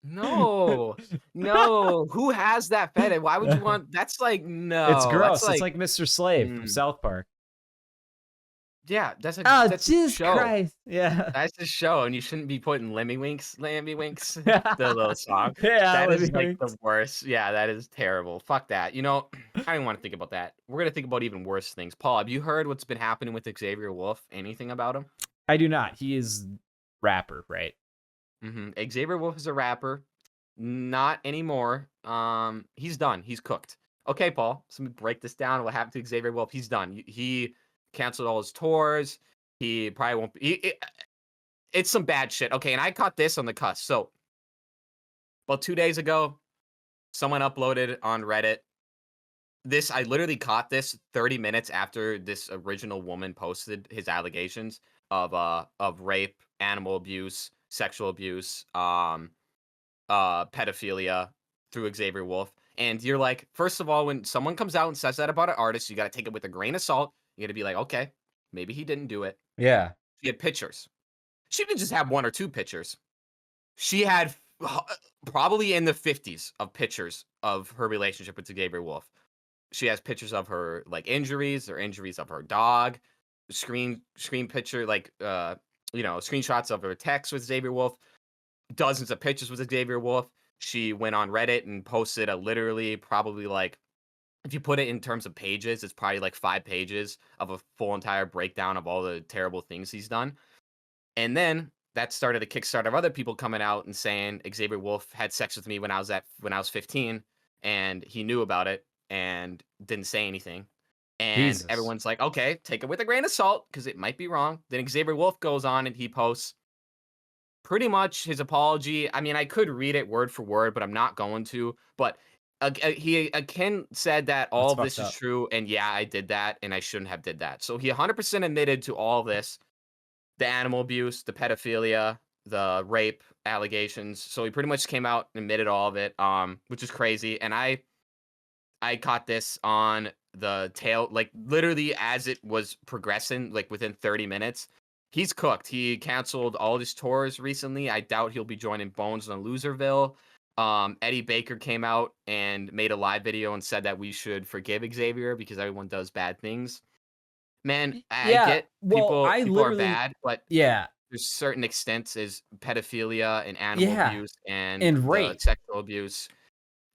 No, no. Who has that fetish? Why would you want? That's like no. It's gross. That's It's like Mr. Slave from Mm. South Park. yeah. That's a Oh, that's a Jesus show. Christ. Yeah. That's the show, and you shouldn't be putting Lemmy Winks, the little song. Yeah, That is Lemmy like Winks. the worst. Yeah, that is terrible. Fuck that. You know, I don't want to think about that. We're gonna think about even worse things. Paul, have you heard what's been happening with Xavier Wulf? Anything about him? I do not. He is rapper, right? Xavier Wulf is a rapper. Not anymore. He's done. He's cooked. Okay, Paul. So let me break this down. What happened to Xavier Wulf? He's done. He canceled all his tours. He probably won't be. It's some bad shit. Okay, and I caught this on the cusp. So, about 2 days ago, someone uploaded on Reddit. I literally caught this 30 minutes after this original woman posted his allegations of rape, animal abuse, sexual abuse, pedophilia through Xavier Wulf. And you're like, first of all, when someone comes out and says that about an artist, you got to take it with a grain of salt. You got to be like, okay, maybe he didn't do it. Yeah. She had pictures. She didn't just have 1 or 2 pictures. She had probably in the 50s of pictures of her relationship with Xavier Wolf. She has pictures of her like injuries or injuries of her dog, screen picture like screenshots of her text with Xavier Wolf, dozens of pictures with Xavier Wolf. She went on Reddit and posted a literally probably like if you put it in terms of pages, it's probably like 5 pages of a full entire breakdown of all the terrible things he's done. And then that started a kickstart of other people coming out and saying Xavier Wolf had sex with me when I was 15 and he knew about it and didn't say anything. And Jesus. everyone's like, okay, take it with a grain of salt because it might be wrong. Then Xavier Wolf goes on and he posts pretty much his apology. I mean, I could read it word for word, but I'm not going to. But he again said that all That's of this fucked is up. true, and yeah, I did that, and I shouldn't have did that. So he 100% admitted to all this, the animal abuse, the pedophilia, the rape allegations. So he pretty much came out and admitted all of it, which is crazy. And I caught this on the tail, like literally as it was progressing, like within 30 minutes. He's cooked. He canceled all his tours recently. I doubt he'll be joining Bones on Loserville. Eddie Baker came out and made a live video and said that we should forgive Xavier because everyone does bad things. Man, I Yeah. get Well, people I people are literally, bad, but yeah, there's certain extents is pedophilia and animal yeah, abuse and and the rape. sexual abuse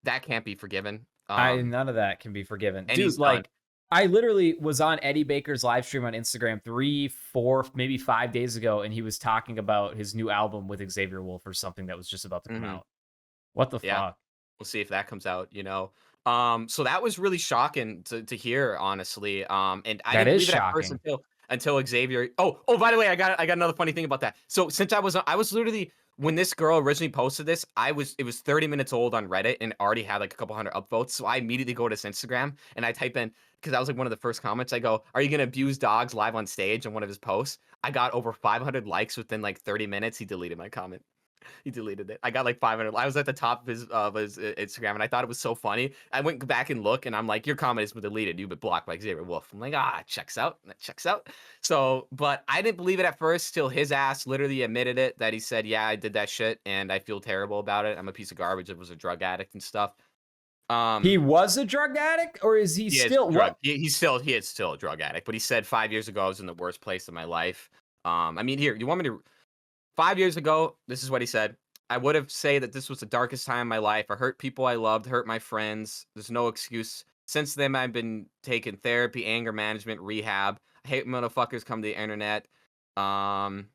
that can't be forgiven. None of that can be forgiven. And Dude, he's done. like I literally was on Eddie Baker's live stream on Instagram 3, 4, maybe 5 days ago, and he was talking about his new album with Xavier Wolf or something that was just about to come Mhm. out. What the Yeah. fuck? We'll see if that comes out. So that was really shocking to hear, honestly. And I That didn't is believe it at first shocking. until Xavier. Oh, by the way, I got another funny thing about that. So since I was literally when this girl originally posted this, it was 30 minutes old on Reddit and already had like a couple hundred upvotes. So I immediately go to his Instagram and I type in because that was like one of the first comments. I go, "Are you gonna abuse dogs live on stage?" on one of his posts. I got over 500 likes within like 30 minutes. He deleted my comment. He deleted it. I got like 500. I was at the top of his Instagram, and I thought it was so funny. I went back and look, and I'm like, "Your comment has been deleted. You've been blocked by Xavier Wolf." I'm like, "Ah, checks out. That checks out." So, but I didn't believe it at first till his ass literally admitted it that he said, "Yeah, I did that shit, and I feel terrible about it. I'm a piece of garbage. I was a drug addict and stuff." He Um, was a drug addict or is he he is still drug. what? He is still a drug addict, but he said 5 years ago I was in the worst place of my life. I mean, here, you want me to 5 years ago, this is what he said. I would have say that this was the darkest time of my life. I hurt people I loved, hurt my friends. There's no excuse. Since then, I've been taking therapy, anger management, rehab. I hate when motherfuckers come to the internet. Um,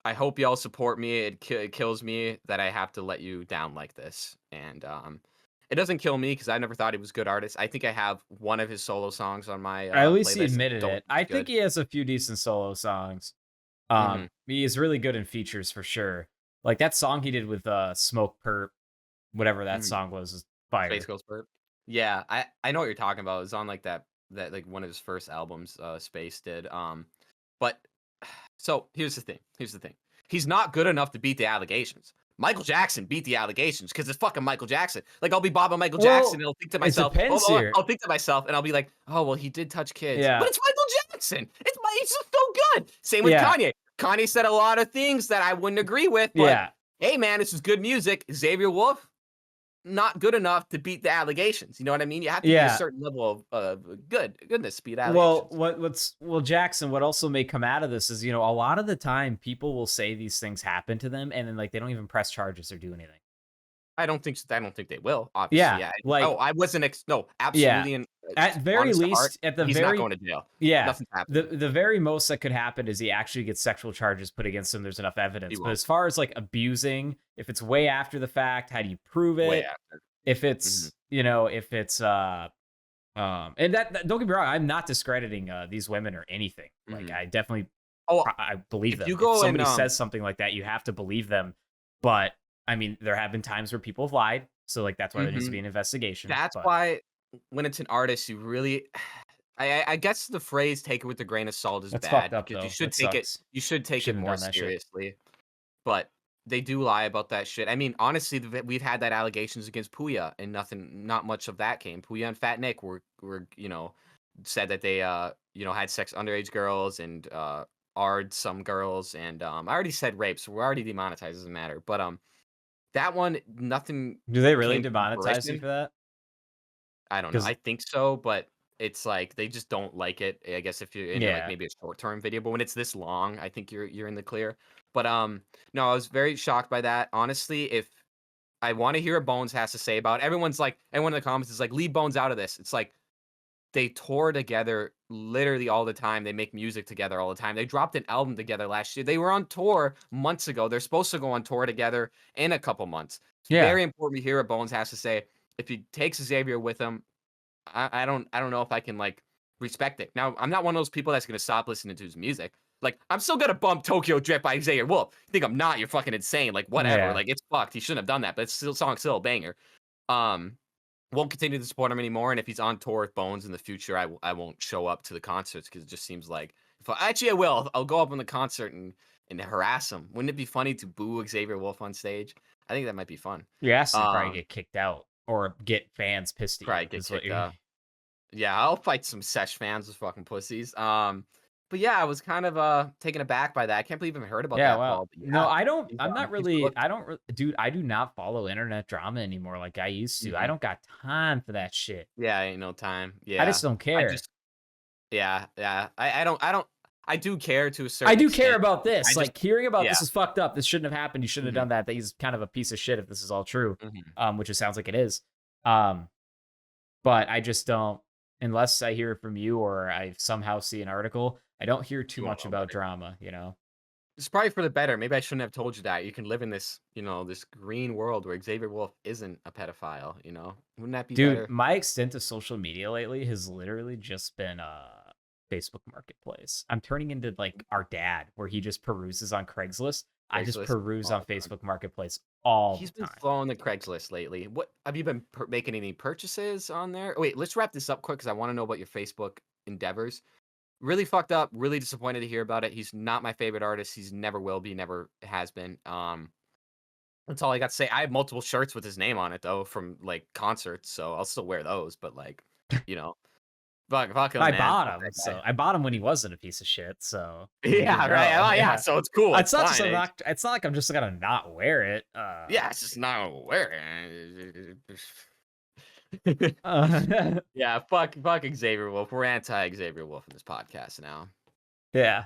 I hope y'all support me. It kills me that I have to let you down like this. And it doesn't kill me because I never thought he was a good artist. I think I have one of his solo songs on my At least he playlist. admitted Don't it. think I it's think good. he has a few decent solo songs. Mm-hmm. He is really good in features for sure. Like that song he did with Smoke Perp, whatever that Mm-hmm. song was, is Space fire. Ghost Burp. Yeah, I know what you're talking about. It's on like that like one of his first albums, Space did. But so here's the thing. Here's the thing. He's not good enough to beat the allegations. Michael Jackson beat the allegations because it's fucking Michael Jackson. Like I'll be bobbing Michael Jackson Well, and I'll think to it myself, depends here. I'll think to myself and I'll be like, oh well, he did touch kids, but Yeah. it's Michael Jackson. He's just so good. Same with Yeah. Kanye. Kanye said a lot of things that I wouldn't agree with, but Yeah. hey man, this is good music. Xavier Wolf, not good enough to beat the allegations. You know what I mean? You have to be a Yeah. certain level of goodness to beat Well, allegations. Jackson, what also may come out of this is, a lot of the time people will say these things happen to them and then like they don't even press charges or do anything. I don't think they will. Obviously, Yeah. yeah. Oh, Like, I wasn't. No, yeah. absolutely. And At very honest to heart, least, at the he's not very going to jail. yeah, Nothing's the happening. the very most that could happen is he actually gets sexual charges put against him. There's enough He evidence. But won't. as far as like abusing, if it's way after the fact, how do you prove Way it? after. If Hmm. it's, if it's and don't get me wrong, I'm not discrediting these women or anything. Like Hmm. I definitely Oh, I believe if you them. If go and somebody says something like that, you have to believe them. But I mean, there have been times where people have lied, so like that's why there needs to mhm. be an investigation. That's But why when it's an artist, you really. I guess the phrase "take it with a grain of salt" is that's bad fucked up because though. That sucks. you should take it Shouldn't have more done that shit. seriously. But they do lie about that shit. I mean, honestly, we've had that allegations against Puya, and not much of that came. Puya and Fat Nick were said that they had sex underage girls and ard some girls, and I already said rape, so we're already demonetized. Doesn't matter. But that one, nothing Do they really came to demonetize you fruition. for that? I don't know. Because I think so, but it's like they just don't like it. I guess if you're into like yeah, maybe a short term video, but when it's this long, I think you're in the clear. But no, I was very shocked by that. Honestly, if I want to hear what Bones has to say about it, everyone in the comments is like, leave Bones out of this. It's like they tour together literally all the time. They make music together all the time. They dropped an album together last year. They were on tour months ago. They're supposed to go on tour together in a couple months. It's yeah, very important to hear what Bones has to say. If he takes Xavier with him, I don't know if I can like respect it. Now, I'm not one of those people that's gonna stop listening to his music. Like, I'm still gonna bump Tokyo Drift by Xavier Wolf. You think I'm not? You're fucking insane. Like, whatever. yeah. Like, it's fucked. He shouldn't have done that, but it's still a banger. Um, won't continue to support him anymore. And if he's on tour with Bones in the future, I won't show up to the concerts because it just seems like actually I will. I'll go up on the concert and harass him. Wouldn't it be funny to boo Xavier Wolf on stage? I think that might be fun. Your ass would probably Um, get kicked out or get fans pissed at you. Probably get Is what kicked you're. out. Yeah, I'll fight some Sesh fans with fucking pussies. But yeah, I was kind of taken aback by that. I can't believe I haven't heard about Yeah, that, well, Paul. But no, yeah, I don't. he's, I'm not he's good really. looking. I don't, dude. I do not follow internet drama anymore like I used to. I Mhm. don't got time for that shit. Yeah, ain't no time. I Yeah, just don't I care. just yeah. I don't. I do care to a I certain do care extent. about I this. just Like hearing about yeah. this is fucked up. This shouldn't have happened. You shouldn't have Mhm, done that. That he's kind of a piece of shit if this is all true. mhm. Which it sounds like it is. Um, but I just don't unless I hear it from you or I somehow see an article. I don't hear too You won't much know about about it. drama. You know. It's probably for the better. Maybe I shouldn't have told you that. You can live in this, this green world where Xavier Wolf isn't a pedophile. Wouldn't that be Dude, better? my extent to social media lately has literally just been Facebook Marketplace. I'm turning into like our dad, where he just peruses on Craigslist. I just Craigslist peruse all on the time. Facebook Marketplace all He's the been time. slow on the Craigslist lately. What have you been making any purchases on there? Wait, let's wrap this up quick because I want to know about your Facebook endeavors. Really fucked up. Really disappointed to hear about it. He's not my favorite artist. He's never will be. Never has been. That's all I got to say. I have multiple shirts with his name on it though from like concerts, so I'll still wear those. But like, you know, fuck him, I man. bought Fuck him, that so guy. I bought him when he wasn't a piece of shit. So you Yeah, didn't right. know. Oh, yeah. Yeah, So it's cool. It's it's not just fine. it's not like I'm just gonna not wear it. Yeah, it's just not wearing. uh, Yeah, fuck Xavier Wolf. We're anti Xavier Wolf in this podcast now. yeah,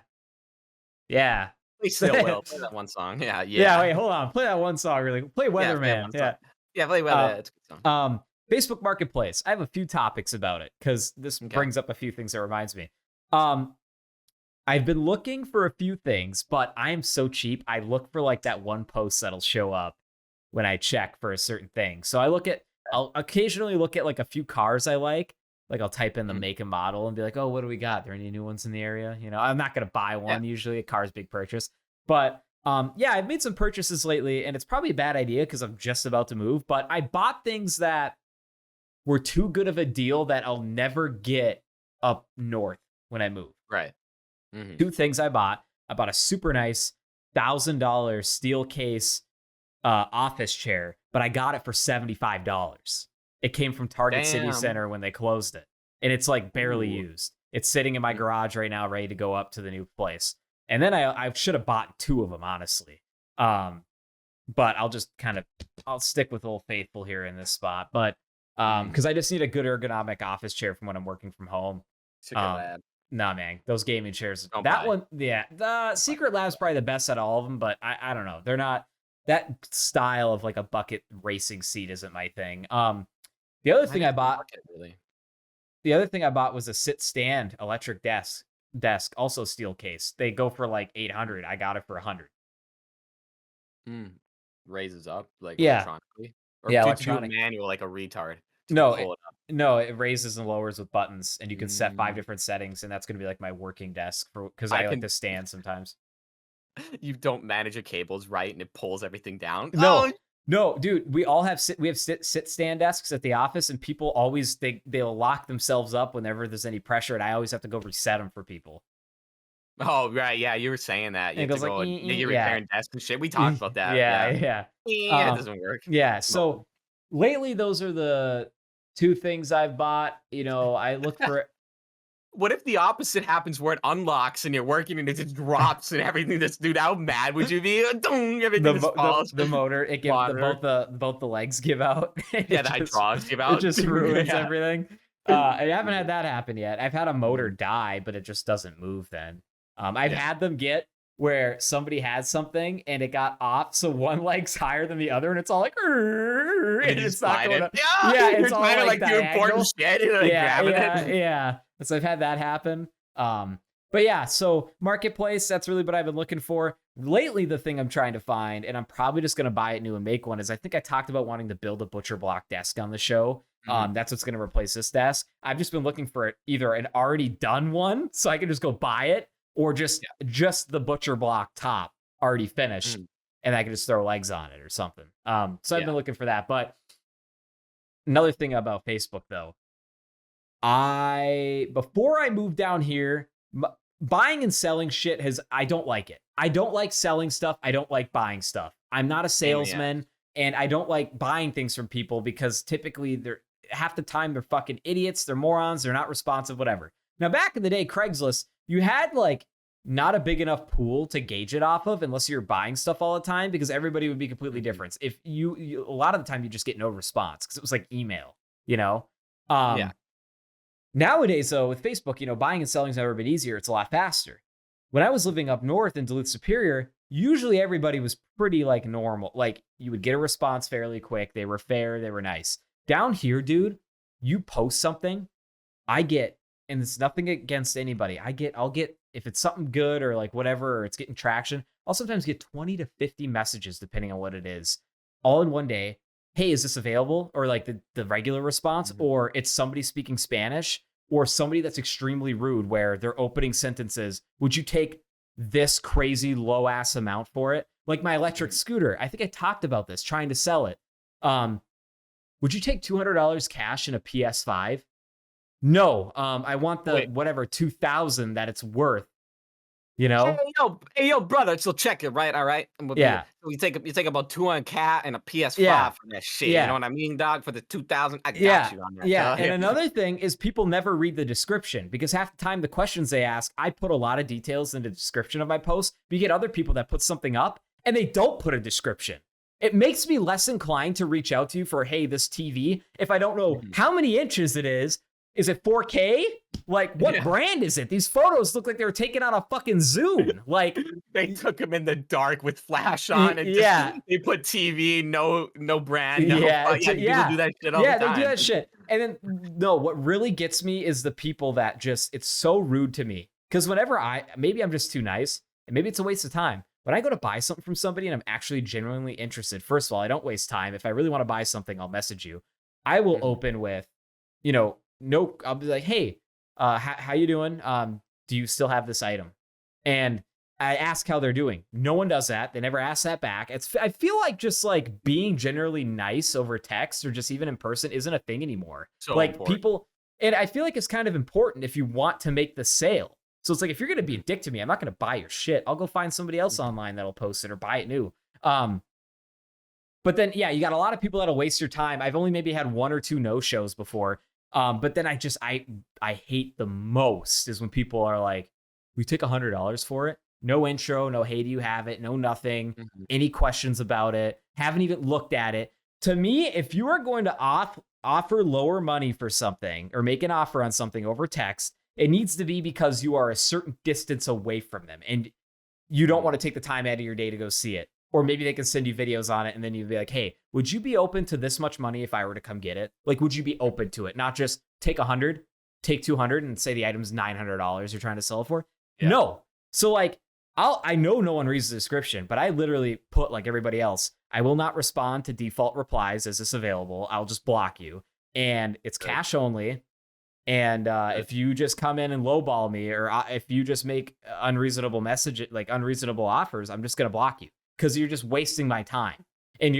yeah, We still will. Play that one song. Yeah, yeah. yeah. Wait, hold on. Play that one song really. Play Yeah, play that Weatherman. one song. Yeah. Yeah, play well. Uh, It's a good song. Facebook Marketplace. I have a few topics about it because this Okay. brings up a few things that reminds me. I've been looking for a few things, but I am so cheap. I look for like that one post that'll show up when I check for a certain thing. So I'll occasionally look at like a few cars I like. Like I'll type in the Mhm. make and model and be like, oh, what do we got? There any new ones in the area? You know, I'm not gonna buy Yeah. one usually. A car's a big purchase. But yeah, I've made some purchases lately, and it's probably a bad idea because I'm just about to move. But I bought things that were too good of a deal that I'll never get up north when I move. Right. Mhm. Two things I bought. I bought a super nice $1,000 steel case office chair, but I got it for $75. It came from Target City Damn. Center when they closed it, and it's like barely Ooh. used. It's sitting in my Mm. garage right now, ready to go up to the new place. And then I should have bought two of them, honestly. But I'll stick with Old Faithful here in this spot. But because I just need a good ergonomic office chair from when I'm working from home. Secret Um, Lab. Nah, man, those gaming chairs. Don't That buy. one, yeah. The Secret Lab's probably the best out of all of them, but I don't know. They're not that style of like a bucket racing seat isn't my thing. The other thing I bought, Market, really. the other thing I bought was a sit stand electric desk, also steel case. They go for like 800. I got it for 100. Raises up like Yeah, electronically, or yeah, to do it electronic. manual like a retard to No, pull it up. no, it raises and lowers with buttons, and you can set 5 Mm. different settings, and that's gonna be like my working desk for because I I like can. to stand sometimes. You don't manage your cables right, and it pulls everything down. No, Oh, no, dude. We all have sit stand desks at the office, and people always they'll lock themselves up whenever there's any pressure, and I always have to go reset them for people. oh, right, yeah, you were saying that. And You it have to goes like, go and you're yeah, repairing desks and shit. We talked about that. yeah, Yeah, yeah, yeah, it um, doesn't work. yeah. No. So lately, those are the two things I've bought. You know, I look for what if the opposite happens where it unlocks and you're working and it just drops and everything just dude, how mad would you be? Dong, everything just falls. The motor, it gives both the legs give out. Yeah, the hydraulics give out. It just ruins Yeah. everything. I haven't had that happen yet. I've had a motor die, but it just doesn't move then. I've had them get where somebody had something and it got off, so one leg's higher than the other, and it's all like, and it's not going up. Yeah, it's all like do important shit. And, like, grabbing it. Yeah. So I've had that happen. But yeah, so marketplace, that's really what I've been looking for. Lately, the thing I'm trying to find, and I'm probably just going to buy it new and make one, is I think I talked about wanting to build a butcher block desk on the show. That's what's going to replace this desk. I've just been looking for either an already done one, so I can just go buy it, or just the butcher block top already finished, and I can just throw legs on it or something. So I've been looking for that. But another thing about Facebook, though, before I moved down here, buying and selling shit I don't like it. I don't like selling stuff. I don't like buying stuff. I'm not a salesman, and I don't like buying things from people because typically half the time they're fucking idiots, they're morons, they're not responsive, whatever. Now, back in the day, Craigslist, you had like not a big enough pool to gauge it off of unless you're buying stuff all the time, because everybody would be completely different. If you a lot of the time you just get no response because it was like email, you know? Nowadays, though, with Facebook, buying and selling's never been easier. It's a lot faster. When I was living up north in Duluth Superior, usually everybody was pretty like normal. Like you would get a response fairly quick. They were fair. They were nice. Down here, dude, you post something, and it's nothing against anybody. I'll get, if it's something good or like whatever, or it's getting traction, I'll sometimes get 20 to 50 messages depending on what it is, all in one day. Hey, is this available? Or like the regular response, or it's somebody speaking Spanish, or somebody that's extremely rude where their opening sentences, would you take this crazy low ass amount for it? Like my electric scooter. I think I talked about this, trying to sell it. Would you take $200 cash in a PS5? No. I want the whatever 2,000 that it's worth. Hey, yo, brother. So check it, right? All right. Yeah. You take about 200 cat and a PS5 for that shit. Yeah. You know what I mean, dog? For the 2,000, I got you on that. Yeah. And another thing is people never read the description, because half the time the questions they ask, I put a lot of details in the description of my post. But you get other people that put something up and they don't put a description. It makes me less inclined to reach out to you for, hey, this TV, if I don't know how many inches it is. Is it 4K? Like, what brand is it? These photos look like they were taken on a fucking Zoom. Like, they took them in the dark with flash on, and they put TV, no brand. No, people do that shit all the time. Yeah, they do that shit. And then, no, what really gets me is the people that it's so rude to me. Because whenever maybe I'm just too nice, and maybe it's a waste of time. When I go to buy something from somebody and I'm actually genuinely interested, first of all, I don't waste time. If I really want to buy something, I'll message you. I will open with, no, I'll be like, hey, how you doing? Do you still have this item? And I ask how they're doing. No one does that. They never ask that back. I feel like just like being generally nice over text or just even in person isn't a thing anymore. So like important. People, and I feel like it's kind of important if you want to make the sale. So it's like, if you're going to be a dick to me, I'm not going to buy your shit. I'll go find somebody else online that'll post it or buy it new. But then, you got a lot of people that'll waste your time. I've only maybe had one or two no-shows before. But then I hate the most is when people are like, we take $100 for it. No intro, no, hey, do you have it? No, nothing. Any questions about it? Haven't even looked at it. To me, if you are going to offer lower money for something or make an offer on something over text, it needs to be because you are a certain distance away from them and you don't want to take the time out of your day to go see it. Or maybe they can send you videos on it and then you'd be like, hey, would you be open to this much money if I were to come get it? Like, would you be open to it? Not just take 100, take 200 and say the item's $900 you're trying to sell it for? Yeah. No. So like, I know no one reads the description, but I literally put, like everybody else, I will not respond to default replies. Is this available? I'll just block you. And it's cash only. And if you just come in and lowball me, or if you just make unreasonable offers, I'm just going to block you. Because you're just wasting my time. And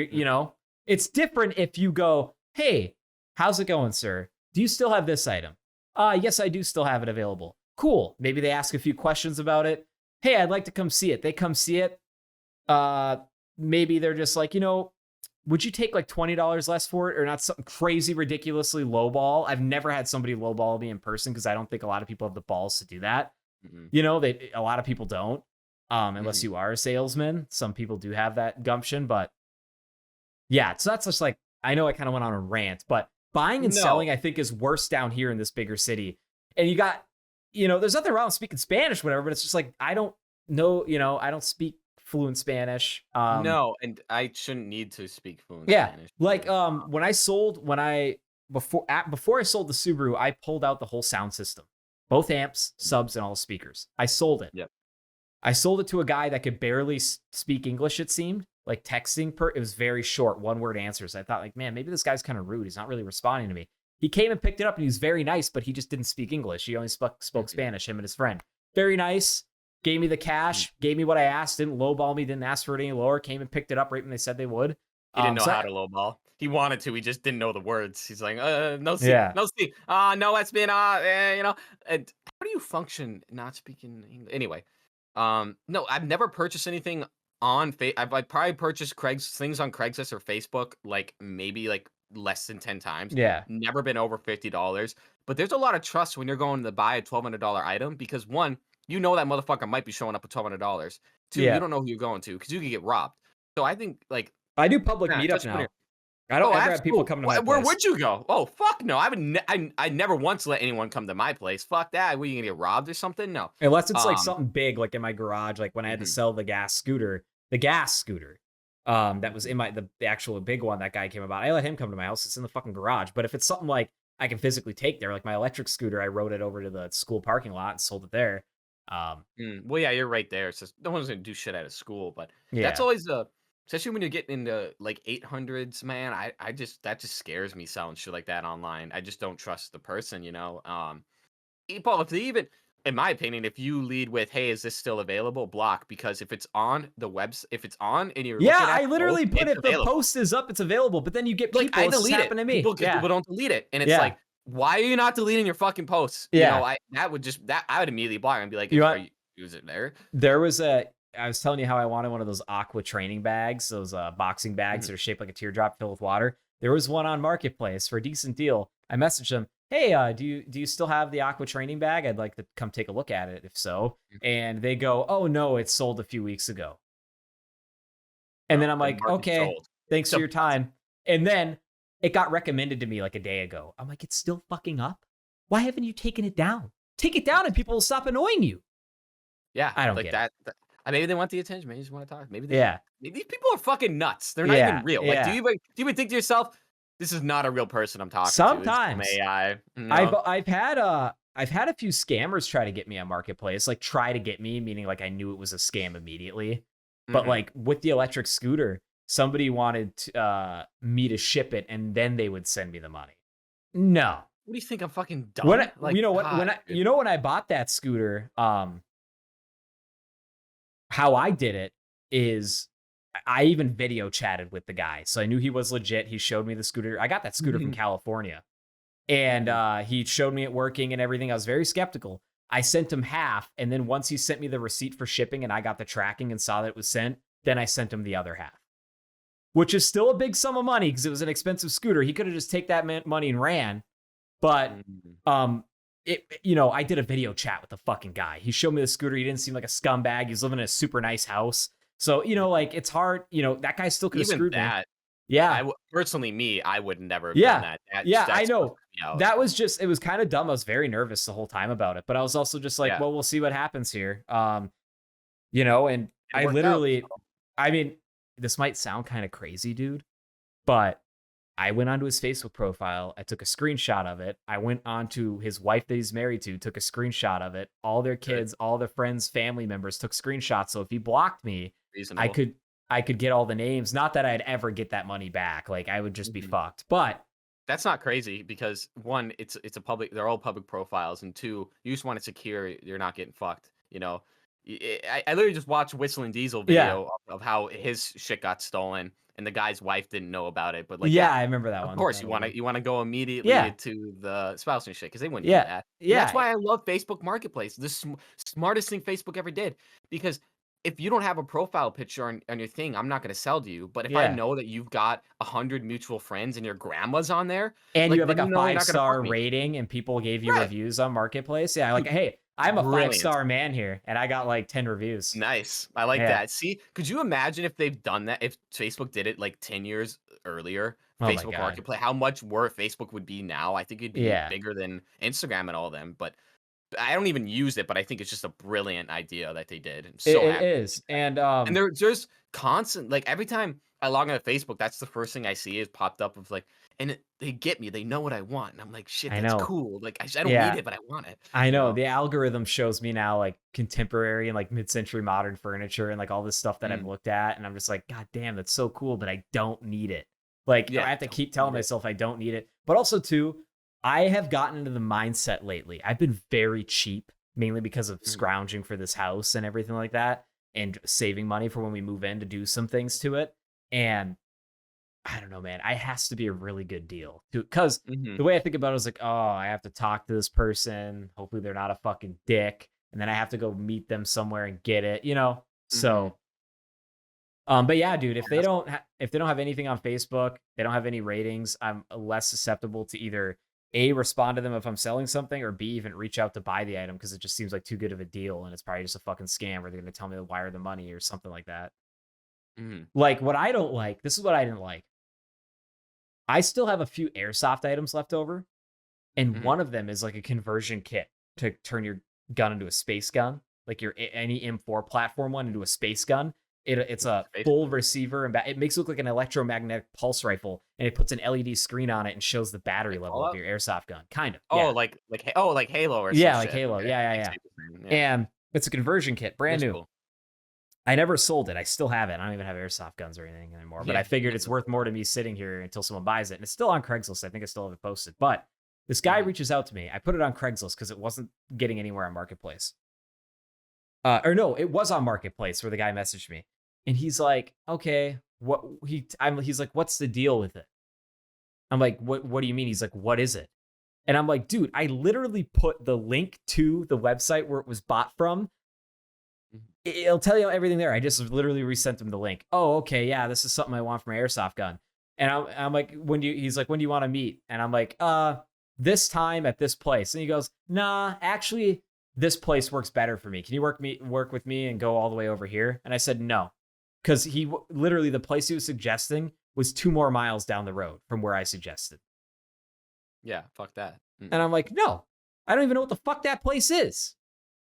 it's different if you go, hey, how's it going, sir? Do you still have this item? Yes, I do still have it available. Cool. Maybe they ask a few questions about it. Hey, I'd like to come see it. They come see it. Maybe they're just like, would you take like $20 less for it or not something crazy, ridiculously lowball? I've never had somebody lowball me in person because I don't think a lot of people have the balls to do that. Mhm. You know, a lot of people don't, unless Mhm. you are a salesman. Some people do have that gumption, but yeah, so that's just like, I know I kind of went on a rant, but buying and No. selling, I think, is worse down here in this bigger city. And you got, there's nothing wrong with speaking Spanish, whatever, but it's just like, I don't know, I don't speak fluent Spanish. No, and I shouldn't need to speak fluent Yeah, Spanish like either. before I sold the Subaru, I pulled out the whole sound system, both amps, subs, and all the speakers. I sold it. Yep. I sold it to a guy that could barely speak English. It seemed like texting it was very short, one word answers. I thought like, man, maybe this guy's kind of rude. He's not really responding to me. He came and picked it up, and he was very nice, but he just didn't speak English. He only spoke Mhm. Spanish. Him and his friend. Very nice. Gave me the cash, gave me what I asked, didn't lowball me, didn't ask for it any lower, came and picked it up right when they said they would. He didn't know So how to lowball. He wanted to, he just didn't know the words. He's like, no see, yeah. no see, no, it's been, you know." And how do you function not speaking English? Anyway, no, I've never purchased anything on I've probably purchased things on Craigslist or Facebook, like, maybe, like, less than 10 times. Yeah. Never been over $50, but there's a lot of trust when you're going to buy a $1,200 item because, 1, you know that motherfucker might be showing up with $1,200. 2, you Yeah. don't know who you're going to because you could get robbed. So I think, like, I do public yeah, meetup just when now. you're I don't oh, ever have people absolutely. come to my Where place. would you go? Oh, fuck no. I never once let anyone come to my place. Fuck that. What, are you gonna get robbed or something? No. Unless it's like Um, something big, like in my garage, like when I had to mhm, sell the gas scooter. That was mhm, in the actual big one that guy came about. I let him come to my house. It's in the fucking garage. But if it's something like I can physically take there, like my electric scooter, I rode it over to the school parking lot and sold it there. well, yeah, you're right there. It's just no one's gonna do shit out of school, but that's Yeah. always especially when you're getting into like 800s, man. I just that just scares me selling shit like that online. I just don't trust the person, you know. Paul, if they even, in my opinion, if you lead with, "Hey, is this still available?" Block, because if it's on the if it's on and you're Yeah, looking at I the post, literally put it's if the available. post is up, it's available. But then you get Like, people. I This has delete it. happened to me. People, because Yeah. people don't delete it, and it's Yeah. like, why are you not deleting your fucking posts? You know, Yeah. I would immediately block and be like, You Are want you, is it there?" There was I was telling you how I wanted one of those aqua training bags, those boxing bags Mhm. that are shaped like a teardrop filled with water. There was one on Marketplace for a decent deal. I messaged them, "Hey, do you still have the aqua training bag? I'd like to come take a look at it if so." And they go, "Oh no, it's sold a few weeks ago." And then Oh, I'm the like, market's "Okay, sold. thanks for So your time." And then it got recommended to me like a day ago. I'm like, "It's still fucking up? Why haven't you taken it down? Take it down and people will stop annoying you." yeah, I don't like get it. maybe they want the attention. Maybe they just want to talk. Yeah. Maybe these people are fucking nuts. They're not even Yeah. real. Like, Yeah. do you even think to yourself, this is not a real person I'm talking to? It's some Sometimes. AI. You I've know? I've had a few scammers try to get me on Marketplace, like try to get me, meaning like I knew it was a scam immediately. But Mhm. like with the electric scooter, somebody wanted me to ship it and then they would send me the money. No. What do you think? I'm fucking When dumb? Like, God, dude. when I bought that scooter, how I did it is I even video chatted with the guy. So I knew he was legit. He showed me the scooter. I got that scooter from California. And Mhm. he showed me it working and everything. I was very skeptical. I sent him half, and then once he sent me the receipt for shipping and I got the tracking and saw that it was sent, then I sent him the other half, which is still a big sum of money because it was an expensive scooter. He could have just take that money and ran, but Mhm. I did a video chat with the fucking guy. He showed me the scooter. He didn't seem like a scumbag. He's living in a super nice house. So like it's hard. That guy still could have Even screwed me. that, Yeah, personally, I would never have done yeah. that. Yeah, I That's what know. freaked me out. That was just it was kind of dumb. I was very nervous the whole time about it, but I was also just like, Yeah, well, we'll see what happens here. And it I worked out. literally I mean, this might sound kind of crazy, dude, but I went onto his Facebook profile. I took a screenshot of it. I went onto his wife that he's married to, took a screenshot of it. All their Good, kids, all their friends, family members took screenshots. So if he blocked me, I reasonable. could I could get all the names. Not that I'd ever get that money back. Like I would just be Mhm. fucked. But That's not crazy because, 1, it's a public. They're all public profiles, and 2, you just want to secure you're not getting fucked. You know, I literally just watched Whistling Diesel yeah. video of how his shit got stolen, and the guy's wife didn't know about it. But, like, Yeah, yeah, I remember that of one, course that old one. you wanna go immediately Yeah, to the spouse and shit because they wouldn't do yeah, that. And that's yeah, why I love Facebook Marketplace. The smartest thing Facebook ever did, because if you don't have a profile picture on your thing, I'm not gonna sell to you. But if I Yeah. know that you've got 100 mutual friends and your grandma's on there, And you like, have like then a you know you're not gonna fuck 5-star me. rating and people gave you Right. reviews on Marketplace. Yeah, like, Dude, hey, I'm a brilliant. 5-star man here, and I got like 10 reviews. Nice. I like Yeah. that. See, could you imagine if they've done that, if Facebook did it like 10 years earlier, Oh my Facebook god. Marketplace, how much worth Facebook would be now? I think it'd be Yeah. bigger than Instagram and all them, but I don't even use it, but I think it's just a brilliant idea that they did. I'm It, so it happy. is. And And there's constant, like, every time I log on to Facebook, that's the first thing I see is popped up of, like, and they get me, they know what I want, and I'm like, "Shit, I that's know. cool." Like, I don't need Yeah. it, but I want it, I you know. know? The algorithm shows me now like contemporary and like mid-century modern furniture and like all this stuff that I've Mm. looked at, and I'm just like, God damn, that's so cool, but I don't need it. Like I Yeah, have to don't keep telling need it. myself I don't need it. But also too, I have gotten into the mindset lately. I've been very cheap, mainly because of Mhm, scrounging for this house and everything like that, and saving money for when we move in to do some things to it. And I don't know, man. It has to be a really good deal, because mhm, the way I think about it is like, oh, I have to talk to this person. Hopefully, they're not a fucking dick, and then I have to go meet them somewhere and get it, you know. mhm. So, but yeah, dude, Yeah, that's if they don't have anything on Facebook, they don't have any ratings. I'm less susceptible to either a respond to them if I'm selling something, or b even reach out to buy the item because it just seems like too good of a deal, and it's probably just a fucking scam, or they're gonna tell me to wire the money or something like that. mhm, Like what I don't like. This is what I didn't like. I still have a few airsoft items left over, and mhm. one of them is like a conversion kit to turn your gun into a space gun, like your any M4 platform one into a space gun. It's Into a space full gun. receiver, and it makes it look like an electromagnetic pulse rifle, and it puts an LED screen on it and shows the battery Like level of Fallout? your airsoft gun. Kind of, Oh, yeah, like Halo or some yeah, like shit. Halo, Okay, yeah, yeah, I yeah. see what you're saying, yeah. And it's a conversion kit, brand That's new. cool. I never sold it. I still have it. I don't even have airsoft guns or anything anymore. But I Yeah, figured yeah, it's no worth problem. more to me sitting here until someone buys it. And it's still on Craigslist. I think I still have it posted. But this guy Mhm, reaches out to me. I put it on Craigslist because it wasn't getting anywhere on Marketplace. Or no, it was on Marketplace where the guy messaged me. And he's like, okay, he's like, what's the deal with it? I'm like, what do you mean? He's like, what is it? And I'm like, dude, I literally put the link to the website where it was bought from. mhm. It'll tell you everything there. I just literally resent him the link. Oh, okay, yeah, this is something I want for my airsoft gun. And I'm like, he's like, when do you want to meet? And I'm like, this time at this place. And he goes, nah, actually, this place works better for me. Can you work with me and go all the way over here? And I said no, because literally the place he was suggesting was 2 more miles down the road from where I suggested. Yeah, fuck that. And Mm-mm, I'm like, no, I don't even know what the fuck that place is.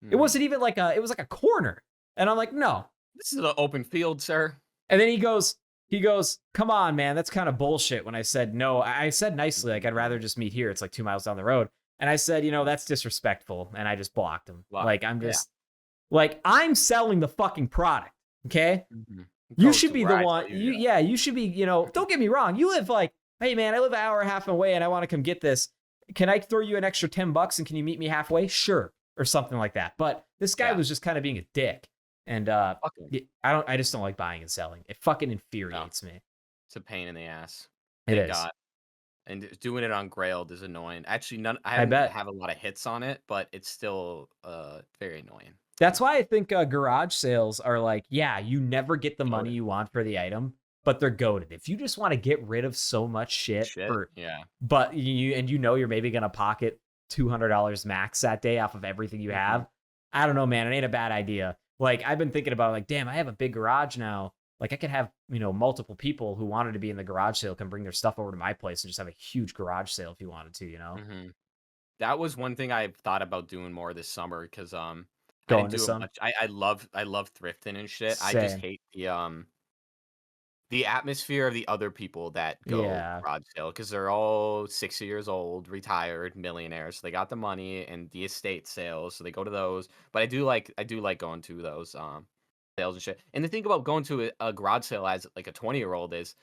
It mhm. wasn't even like it was like a corner. And I'm like, no, This is an open field, sir. and then he goes, come on, man, that's kind of bullshit. When I said no, I said nicely, like, I'd rather just meet here. It's like 2 miles down the road. And I said, that's disrespectful. And I just blocked him. Block. Like, Yeah. I'm selling the fucking product. Okay. Mhm. You Go should to be where the I one. tell you to go. You should be, don't get me wrong. You live like, hey, man, I live an hour and a half away and I want to come get this. Can I throw you an extra $10 and can you meet me halfway? Sure. Or something like that. But this guy Yeah, was just kind of being a dick. And fuck 'em. I just don't like buying and selling. It fucking No, infuriates me. it's a pain in the ass. It Thank is. God. And doing it on Grailed is annoying. Actually, none I I haven't bet. have a lot of hits on it, but it's still, very annoying. That's why I think garage sales are like, yeah, you never get the money Goated. you want for the item, but they're goaded. If you just want to get rid of so much shit Shit, yeah. but you're maybe gonna pocket $200 max that day off of everything you Mhm. have. I don't know, man. It ain't a bad idea. Like I've been thinking about, like, damn, I have a big garage now. Like I could have multiple people who wanted to be in the garage sale can bring their stuff over to my place and just have a huge garage sale if you wanted to. Mhm. That was one thing I've thought about doing more this summer because I didn't Going to do it some. much. I love thrifting and shit. I just Same. hate the atmosphere of the other people that go Yeah. garage sale because they're all 60 years old, retired, millionaires. So they got the money and the estate sales, so they go to those. But I do like going to those sales and shit. And the thing about going to a garage sale as like a 20-year-old is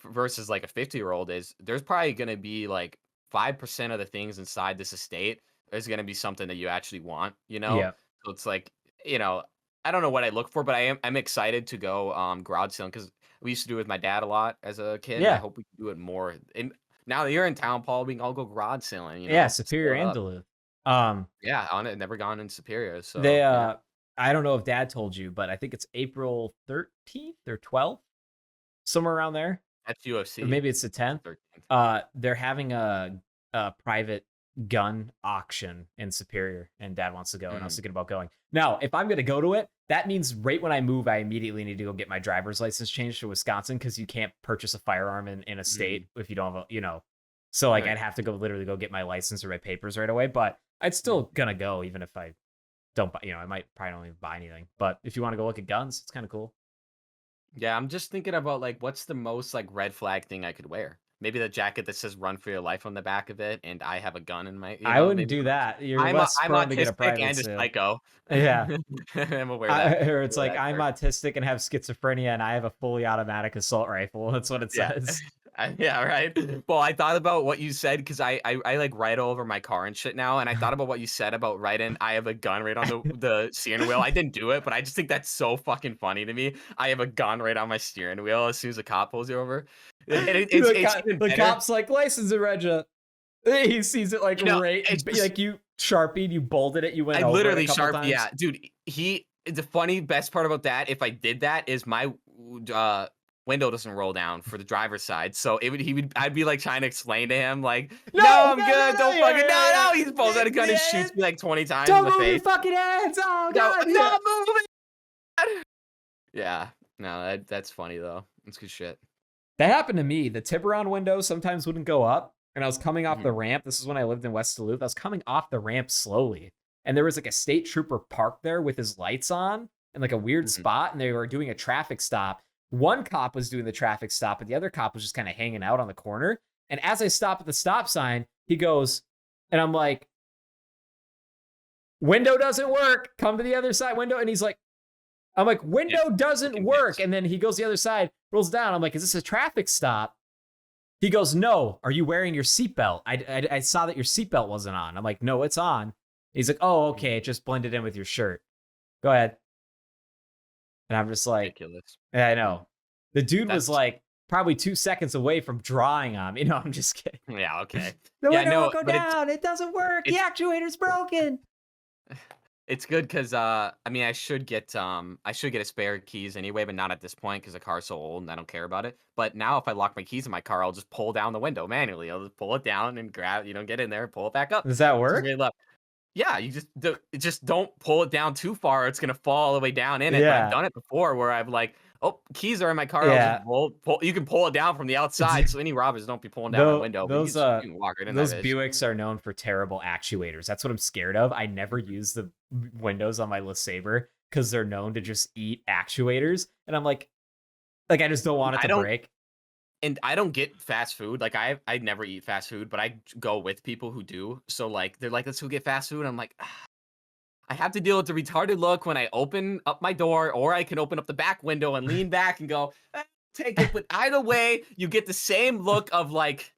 versus like a 50-year-old is there's probably going to be like 5% of the things inside this estate is going to be something that you actually want. Yeah. So it's like, you know, I don't know what I look for, but I'm excited to go garage selling because we used to do it with my dad a lot as a kid, and I Yeah. hope we can do it more. And now that you're in town, Paul, we can all go garage selling, Yeah. split Superior it and up. Duluth. Um, Yeah, on it, never gone in Superior, they so yeah. I don't know if Dad told you, but I think it's April 13th or 12th, somewhere around there. That's Or UFC. maybe it's the 10th. 13th. They're having a private gun auction in Superior, and Dad wants to go, and I was thinking about going. Now, if I'm going to go to it, that means right when I move, I immediately need to go get my driver's license changed to Wisconsin, because you can't purchase a firearm in a state if you don't have a. So like Right. I'd have to literally go get my license or my papers right away, but I'd still gonna go even if I don't buy, I might probably don't even buy anything. But if you want to go look at guns, it's kind of cool. Yeah, I'm just thinking about like what's the most like red flag thing I could wear. Maybe the jacket that says "Run for your life" on the back of it, and I have a gun in my, I wouldn't maybe do that. You're less I'm prone to get a autistic private and a sale. psycho. Yeah. I'm gonna wear that. Or it's Wear like that I'm shirt. autistic and have schizophrenia, and I have a fully automatic assault rifle. That's what it Yeah. says. Yeah, right. Well, I thought about what you said because I like write all over my car and shit now, and I thought about what you said about writing. I have a gun right on the steering wheel. I didn't do it, but I just think that's so fucking funny to me. I have a gun right on my steering wheel as soon as a cop pulls you over. It's even The better. cop's like license and reg. He sees it like right, It's just, like you sharpied, you bolted it, you went I over it a literally couple times. yeah, dude. The funny best part about that, if I did that, is my window doesn't roll down for the driver's side, so I'd be like trying to explain to him like, no, I'm good, don't fucking, no, he pulls out a gun and shoots me like 20 times in Don't the move your face. fucking hands! Oh No, god, I'm yeah. not moving. Yeah, no, that's funny though. It's good shit. That happened to me. The Tiburon window sometimes wouldn't go up, and I was coming off the Mhm. ramp. This is when I lived in West Duluth. I was coming off the ramp slowly, and there was like a state trooper parked there with his lights on in like a weird Mhm. spot, and they were doing a traffic stop. One cop was doing the traffic stop, but the other cop was just kind of hanging out on the corner. And as I stop at the stop sign, he goes, and I'm like, window doesn't work. Come to the other side window. And he's like, I'm like, window doesn't fucking work. bitch. And then he goes the other side, rolls down. I'm like, is this a traffic stop? He goes, no. Are you wearing your seatbelt? I saw that your seatbelt wasn't on. I'm like, no, it's on. He's like, oh, okay. It just blended in with your shirt. Go ahead. And I'm just like, Ridiculous. yeah, I know. The dude was That's like probably 2 seconds away from drawing on me. No, I'm just kidding. Yeah, okay. The Yeah, window no, won't go but down. It doesn't work. The actuator's broken. it's good because I mean I should get a spare keys anyway, but not at this point because the car's so old and I don't care about it. But now if I lock my keys in my car, I'll just pull down the window manually. I'll just pull it down and grab, get in there, pull it back up. Does that Just work? really love. Yeah, you just don't pull it down too far. Or it's gonna fall all the way down in it. But I've done it before where I've like, oh, keys are in my car. I'll Yeah. just pull. You can pull it down from the outside, so any robbers don't be pulling down my window. But you can walk right in Those that bitch. Buicks are known for terrible actuators. That's what I'm scared of. I never use the windows on my LeSabre because they're known to just eat actuators, and I'm like I just don't want it to break. And I don't get fast food. Like I never eat fast food, but I go with people who do. So like they're like, let's go get fast food. I'm like, I have to deal with the retarded look when I open up my door, or I can open up the back window and lean back and go, take it. But either way, you get the same look of like,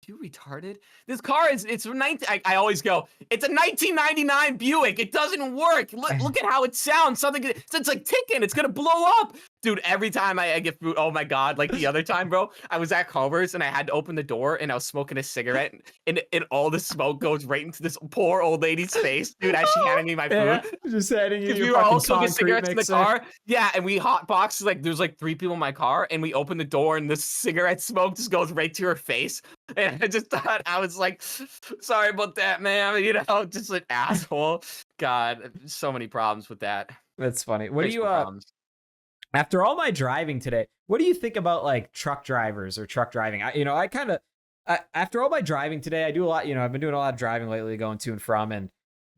you retarded? This car it's 19. I always go, it's a 1999 Buick. It doesn't work. Look at how it sounds. It's like ticking. It's gonna blow up. Dude, every time I get food, oh my god! Like the other time, bro, I was at Culver's and I had to open the door and I was smoking a cigarette and all the smoke goes right into this poor old lady's face, dude. As she handed me my food, Yeah, just handing you because your we were all fucking smoking cigarettes in the mixer. car. Yeah, and we hot boxed like there's like 3 people in my car, and we opened the door and the cigarette smoke just goes right to her face. And I just thought I was like, sorry about that, man. Just an asshole. God, so many problems with that. That's funny. What do you Problems. after all my driving today, what do you think about like truck drivers or truck driving? I kind of after all my driving today, I do a lot. I've been doing a lot of driving lately, going to and from. And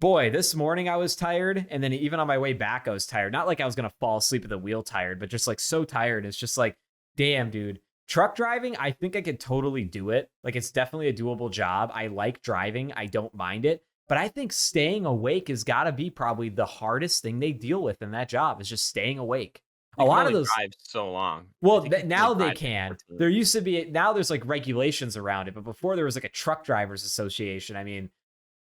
boy, this morning I was tired, and then even on my way back, I was tired. Not like I was gonna fall asleep at the wheel tired, but just like so tired. It's just like, damn, dude. Truck driving, I think I could totally do it. Like it's definitely a doable job. I like driving. I don't mind it. But I think staying awake has got to be probably the hardest thing they deal with in that job is just staying awake. You A can lot of only those drive so long. well, I think you can now only they drive can. 14. There used to be now there's like regulations around it, but before there was like a truck drivers association. I mean,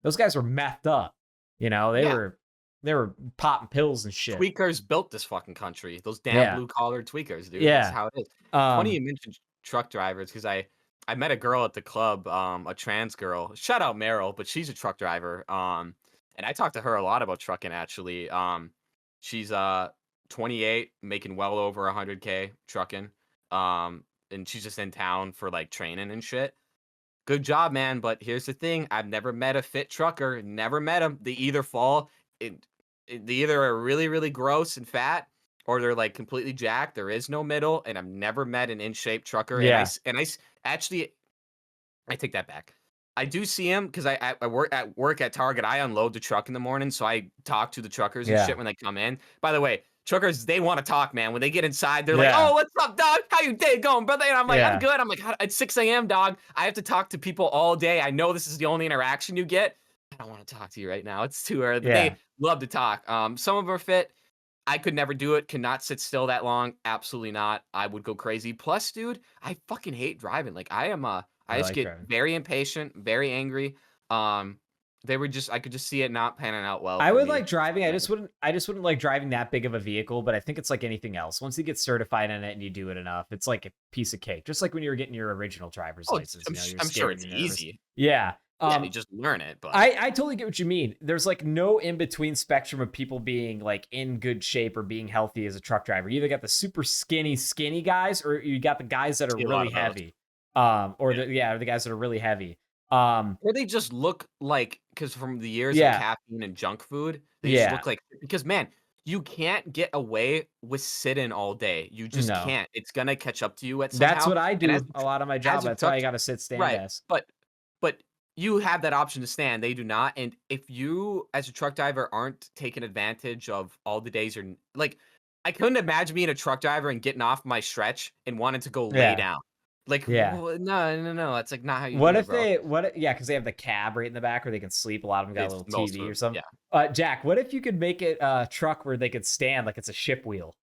those guys were methed up. They Yeah. were popping pills and shit. Tweakers built this fucking country. Those damn blue collar tweakers, dude. Yeah. That's how it is. Funny you mentioned truck drivers because I met a girl at the club, a trans girl. Shout out Meryl, but she's a truck driver. And I talked to her a lot about trucking actually. She's 28, making well over 100K trucking. And she's just in town for like training and shit. Good job, man. But here's the thing: I've never met a fit trucker. Never met them. They either fall, it, they either are really, really gross and fat, or they're like completely jacked. There is no middle, and I've never met an in shape trucker. Yeah. Actually, I take that back. I do see him because I work at Target. I unload the truck in the morning, so I talk to the truckers and Yeah. shit when they come in. By the way, truckers, they want to talk, man. When they get inside, they're like, Yeah. "Oh, what's up, dog? How you day going, brother?" And I'm like, Yeah. "I'm good." I'm like, "It's 6 a.m., dog. I have to talk to people all day. I know this is the only interaction you get. I don't want to talk to you right now. It's too early." But Yeah. they love to talk. Some of them are fit. I could never do it. Cannot sit still that long. Absolutely not. I would go crazy. Plus, dude, I fucking hate driving. Like I am I just like get driving. very impatient, very angry. I could just see it not panning out well. I for would me. like driving. I just wouldn't like driving that big of a vehicle, but I think it's like anything else. Once you get certified in it and you do it enough, it's like a piece of cake. Just like when you were getting your original driver's license. You're I'm sure scared it's and nervous. easy. Yeah. Yeah, you just learn it. But I totally get what you mean. There's like no in between spectrum of people being like in good shape or being healthy as a truck driver. You either got the super skinny guys, or you got the guys that are See a lot really of those. heavy. Or the guys that are really heavy. Or they just look like, because from the years Yeah. of caffeine and junk food, they just Yeah. look like, because man, you can't get away with sitting all day. You just No. can't. It's gonna catch up to you at That's somehow. what I And do as a lot of my job. as a That's why I truck got to sit stand right, desk. but you have that option to stand. They do not. And if you, as a truck driver, aren't taking advantage of all the days, or like, I couldn't imagine being a truck driver and getting off my stretch and wanting to go lay Yeah. down. Like, Yeah. no. That's like not how you What do if it, bro. yeah, because they have the cab right in the back where they can sleep. A lot of them got a It's little most TV of or them, something. yeah. Jack, what if you could make it a truck where they could stand like it's a ship wheel?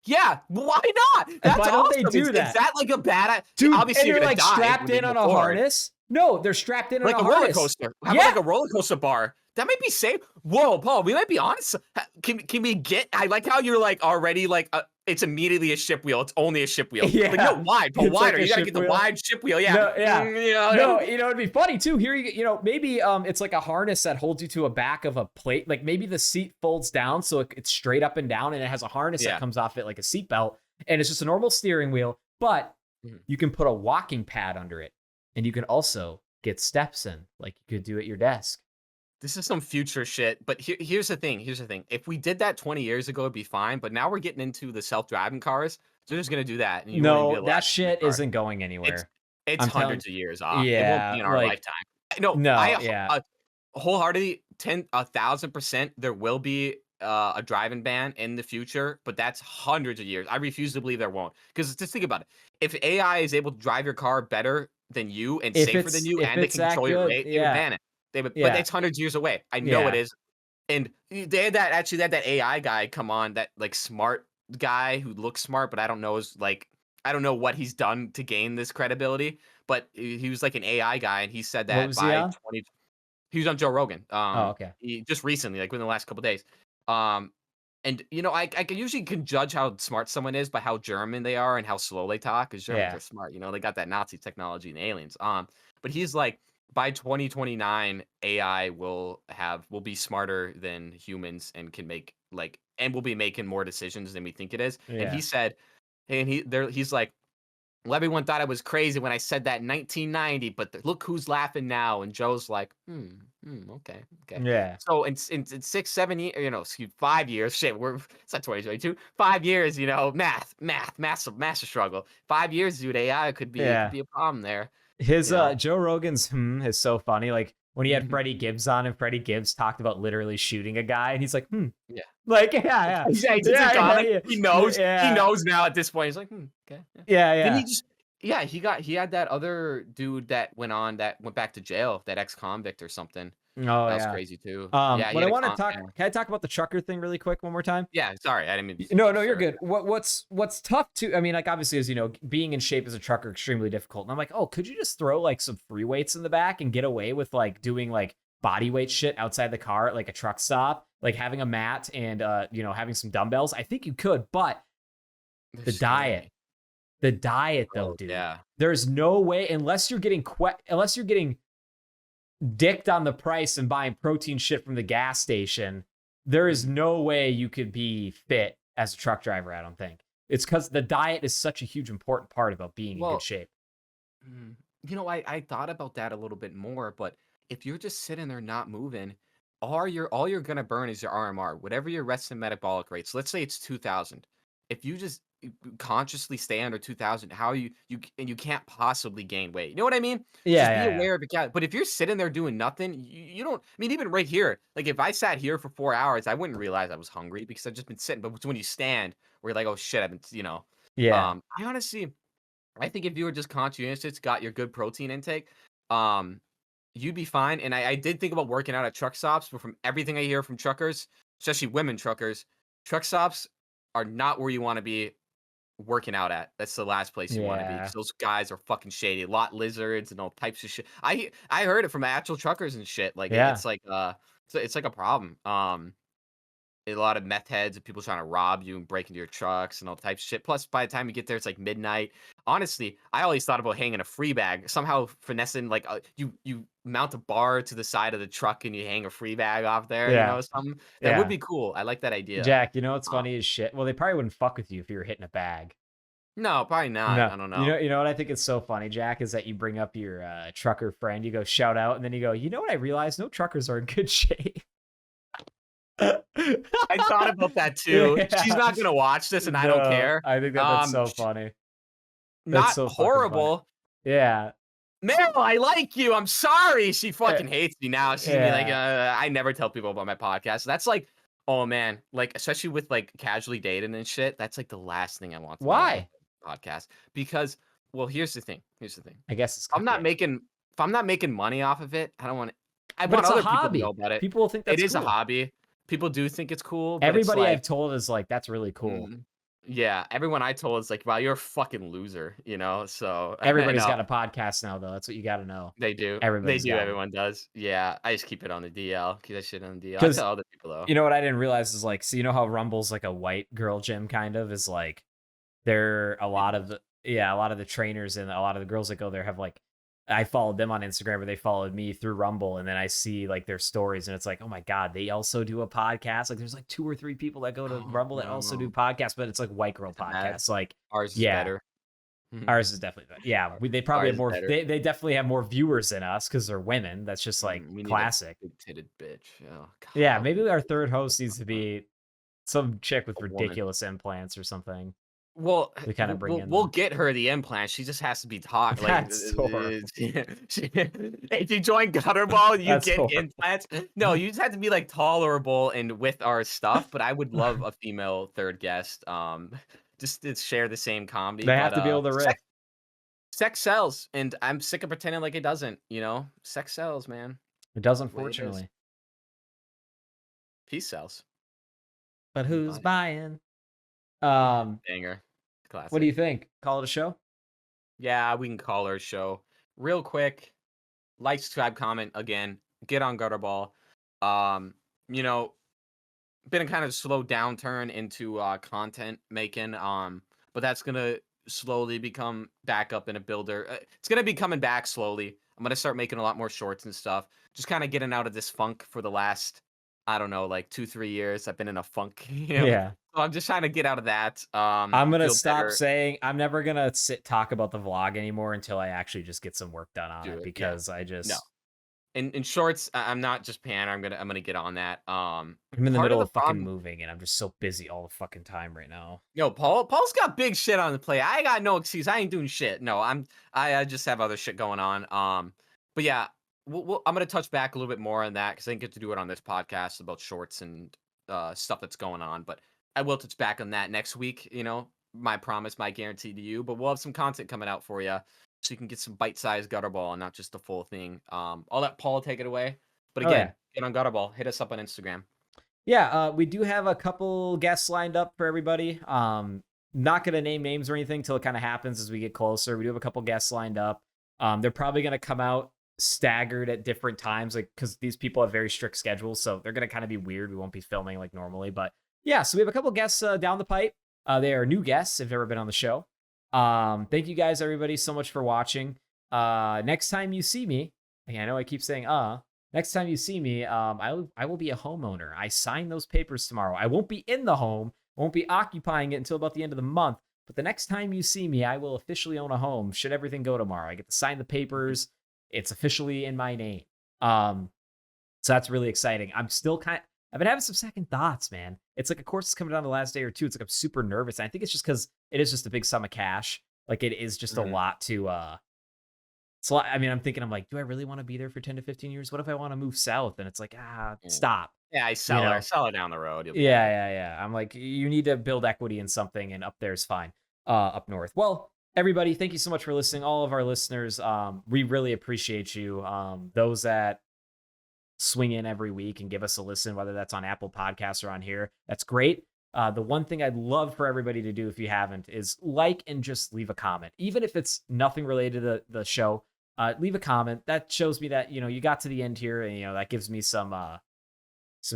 Yeah, why not? That's why don't awesome. they do that? Is that like a bad? Dude, Obviously, and you're they're gonna like die strapped when you in on go a forward. harness. No, they're strapped in Like on a a roller harness. coaster. How Yeah. about like a roller coaster bar? That might be safe. Whoa, Paul, we might be honest. Can we get? I like how you're like already like it's immediately a ship wheel. It's only a ship wheel. Yeah. Like no, wide, Paul, It's like wider. a You gotta ship get the wheel. wide ship wheel. Yeah. No, yeah. No, It'd be funny too. Here, maybe it's like a harness that holds you to a back of a plate. Like maybe the seat folds down so it's straight up and down, and it has a harness that comes off it like a seat belt, and it's just a normal steering wheel, but you can put a walking pad under it, and you can also get steps in, like you could do at your desk. This is some future shit. But here's the thing. If we did that 20 years ago, it'd be fine. But now we're getting into the self-driving cars. So they're just gonna do that. And you won't even be No, allowed that to shit car. isn't going anywhere. It's I'm hundreds of years off. It Yeah, won't be in our like- lifetime. No, yeah. Wholeheartedly 1,000% there will be a driving ban in the future, but that's hundreds of years. I refuse to believe there won't. Because just think about it. If AI is able to drive your car better than you and If safer than you, if and they it's can that control your good, rate, they would yeah. ban it. But Yeah. it's hundreds of years away. I know it Yeah. is. And they had that AI guy come on, that like smart guy who looks smart, but I don't know what he's done to gain this credibility. But he was like an AI guy, and he said What that was he by on? he was on Joe Rogan. Okay. He just recently, like within the last couple days. And I can judge how smart someone is by how German they are and how slow they talk. Because Germans Yeah. are smart, they got that Nazi technology and aliens. But he's like, by 2029, AI will be smarter than humans and can make and will be making more decisions than we think it is. And Yeah. he said, he's like, well, everyone thought I was crazy when I said that in 1990, but look who's laughing now. And Joe's like, okay. Yeah. So in 6, 7 years, 5 years, shit, it's not 2022, 5 years, massive struggle. 5 years, dude, AI could be a problem there. His Joe Rogan's is so funny. Like when he had Freddie Gibbs on, and Freddie Gibbs talked about literally shooting a guy, and he's like, Yeah. like, yeah. He knows. He knows now at this point. He's like, okay. Yeah. Then he had that other dude that went back to jail, that ex-convict or something. Oh, That was crazy too. What he I had a want to con- talk, yeah. can I talk about the trucker thing really quick one more time? Yeah, sorry, I didn't mean to. No, you're good. What's tough to, I mean, like obviously, as you know, being in shape as a trucker extremely difficult. And I'm like, oh, could you just throw like some free weights in the back and get away with like doing like body weight shit outside the car at like a truck stop, like having a mat and having some dumbbells? I think you could, but the diet though, dude. Yeah. There's no way, unless you're getting dicked on the price and buying protein shit from the gas station, there is no way you could be fit as a truck driver, I don't think. It's because the diet is such a huge important part about being in good Well, shape. I thought about that a little bit more, but if you're just sitting there not moving, all you're gonna burn is your RMR, whatever your resting metabolic rate. So let's say it's 2,000. If you just consciously stay under 2,000, how you can't possibly gain weight. You know what I mean? Yeah, Just be yeah, yeah. aware of it. Yeah. But if you're sitting there doing nothing, you don't. I mean, even right here, like if I sat here for 4 hours, I wouldn't realize I was hungry because I've just been sitting. But it's when you stand, where you're like, oh shit, I've been, Yeah. I honestly. I think if you were just conscientious, got your good protein intake, um, you'd be fine. And I did think about working out at truck stops, but from everything I hear from truckers, especially women truckers, truck stops are not where you want to be working out at. That's the last place you want to be because Yeah. those guys are fucking shady. A lot lizards and all types of shit. I heard it from actual truckers and shit. Like Yeah. it's like it's like a problem. A lot of meth heads and people trying to rob you and break into your trucks and all types of shit. Plus, by the time you get there, it's like midnight. Honestly, I always thought about hanging a free bag, somehow finessing like you mount a bar to the side of the truck and you hang a free bag off there. Yeah. Something that would Yeah. be cool. I like that idea. Jack, you know what's Uh, funny as shit? Well, they probably wouldn't fuck with you if you were hitting a bag. no, probably not. No. I don't You know. know, you know what I think is so funny, Jack, is that you bring up your trucker friend, you go shout out, and then you go, you know what I realized? No truckers are in good shape. I thought about that too. She's Yeah. not gonna watch this, and I don't No, care. I think that's so funny. That's Not so fucking funny. horrible. Yeah. Mel, I like you. I'm sorry. She Eh, fucking hates me now. She's gonna be like, yeah. I never tell people about my podcast. That's like, oh man, like especially with like casually dating and shit. That's like the last thing I want to know about Why? the podcast because, well, here's the thing. Here's the thing. I guess it's I'm not cooking. making if I'm not making money off of it, I don't want. I But want it's a other people to know hobby. about it. People will think It that's is a cool. hobby. People do think it's cool, but it's Everybody like, I've told is like, that's really cool. yeah. Everyone I told is like, wow, you're a fucking loser. So I Everybody's know. got a podcast now, though. That's what you got to know. They do. They Everybody's do, got one. everyone does. Yeah, I just keep it on the DL. Keep that shit on the DL. I Because tell other people though. you know what I didn't realize is like, so you know how Rumble's like a white girl gym kind of is like, there a lot of a lot of the trainers and a lot of the girls that go there have like, I followed them on Instagram or they followed me through Rumble, and then I see like their stories and it's like, oh my God, they also do a podcast. Like there's like 2 or 3 people that go to Oh, Rumble that also do no. podcasts, but it's like white girl Is it bad? podcasts. Like, Ours is yeah, better. Mhm. ours is definitely better. Yeah, they probably Ours have is more. better. They definitely have more viewers than us because they're women. That's just like We need a classic. big-titted bitch. Oh, Yeah, God, maybe our third host needs to be some chick with a woman. ridiculous implants or something. Well, We kind of bring in. we'll get her the implant. She just has to be taught. Like, That's horrible. if you join Gutterball, you That's get horrible. implants. No, you just have to be like tolerable and with our stuff. But I would love a female third guest. Just to share the same comedy. They have But to be able to riff. sex sells, and I'm sick of pretending like it doesn't. Sex sells, man. It does, That's the way it is. unfortunately. Peace sells. But You who's buy buying? banger, classic. What do you think? Call it a show? Yeah, we can call our show real quick. Like, subscribe, comment again. Get on Gutterball. Um, you know, been a kind of slow downturn into content making. But that's gonna slowly become back up in a builder. It's gonna be coming back slowly. I'm gonna start making a lot more shorts and stuff. Just kind of getting out of this funk for the last, I don't know, like 2-3 years. I've been in a funk. Yeah. So I'm just trying to get out of that. I'm gonna Feel stop better. saying I'm never gonna talk about the vlog anymore until I actually just get some work done on Do it it, yeah. because I just No. In shorts, I'm not just pan. I'm gonna get on that. I'm in the Part middle the of fucking problem- moving and I'm just so busy all the fucking time right now. Yo, Paul's got big shit on the plate. I got no excuse. I ain't doing shit. No, I just have other shit going on. But yeah, I'm gonna touch back a little bit more on that because I didn't get to do it on this podcast about shorts and stuff that's going on. But I will touch back on that next week. My promise, my guarantee to you. But we'll have some content coming out for you, so you can get some bite-sized Gutterball and not just the full thing. I'll let Paul take it away. But Oh, again, yeah. get on Gutterball. Hit us up on Instagram. Yeah, we do have a couple guests lined up for everybody. Not gonna name names or anything till it kind of happens as we get closer. We do have a couple guests lined up. They're probably gonna come out staggered at different times, like because these people have very strict schedules, so they're gonna kind of be weird. We won't be filming like normally, but yeah. So we have a couple guests down the pipe. They are new guests if they've ever been on the show. Thank you guys, everybody, so much for watching. Next time you see me, I know I keep saying next time you see me, I will be a homeowner. I sign those papers tomorrow. I won't be in the home, won't be occupying it until about the end of the month. But the next time you see me, I will officially own a home. Should everything go tomorrow, I get to sign the papers. It's officially in my name. So that's really exciting. I've been having some second thoughts, man. It's like, of course, it's coming down the last day or two. It's like I'm super nervous. And I think it's just because it is just a big sum of cash. Like it is just a lot to. So I mean, I'm like, do I really want to be there for 10 to 15 years? What if I want to move south? And it's like, stop. Yeah, I sell her down the road. You'll be Yeah. I'm like, you need to build equity in something, and up there is fine. Up north. Well, everybody, thank you so much for listening. All of our listeners, we really appreciate you. Those that swing in every week and give us a listen, whether that's on Apple Podcasts or on here, that's great. The one thing I'd love for everybody to do, if you haven't, is like and just leave a comment, even if it's nothing related to the show. Leave a comment. That shows me that you got to the end here, and that gives me some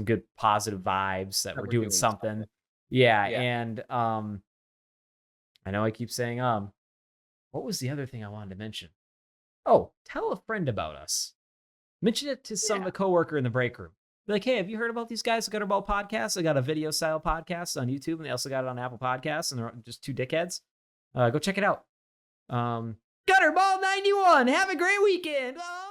good positive vibes that we're doing something. Yeah, and I know I keep saying what was the other thing I wanted to mention? Oh, tell a friend about us. Mention it to some of the coworker in the break room. Be like, hey, have you heard about these guys at Gutterball Podcast? They got a video style podcast on YouTube, and they also got it on Apple Podcasts, and they're just two dickheads. Go check it out. Gutterball 91. Have a great weekend. Oh!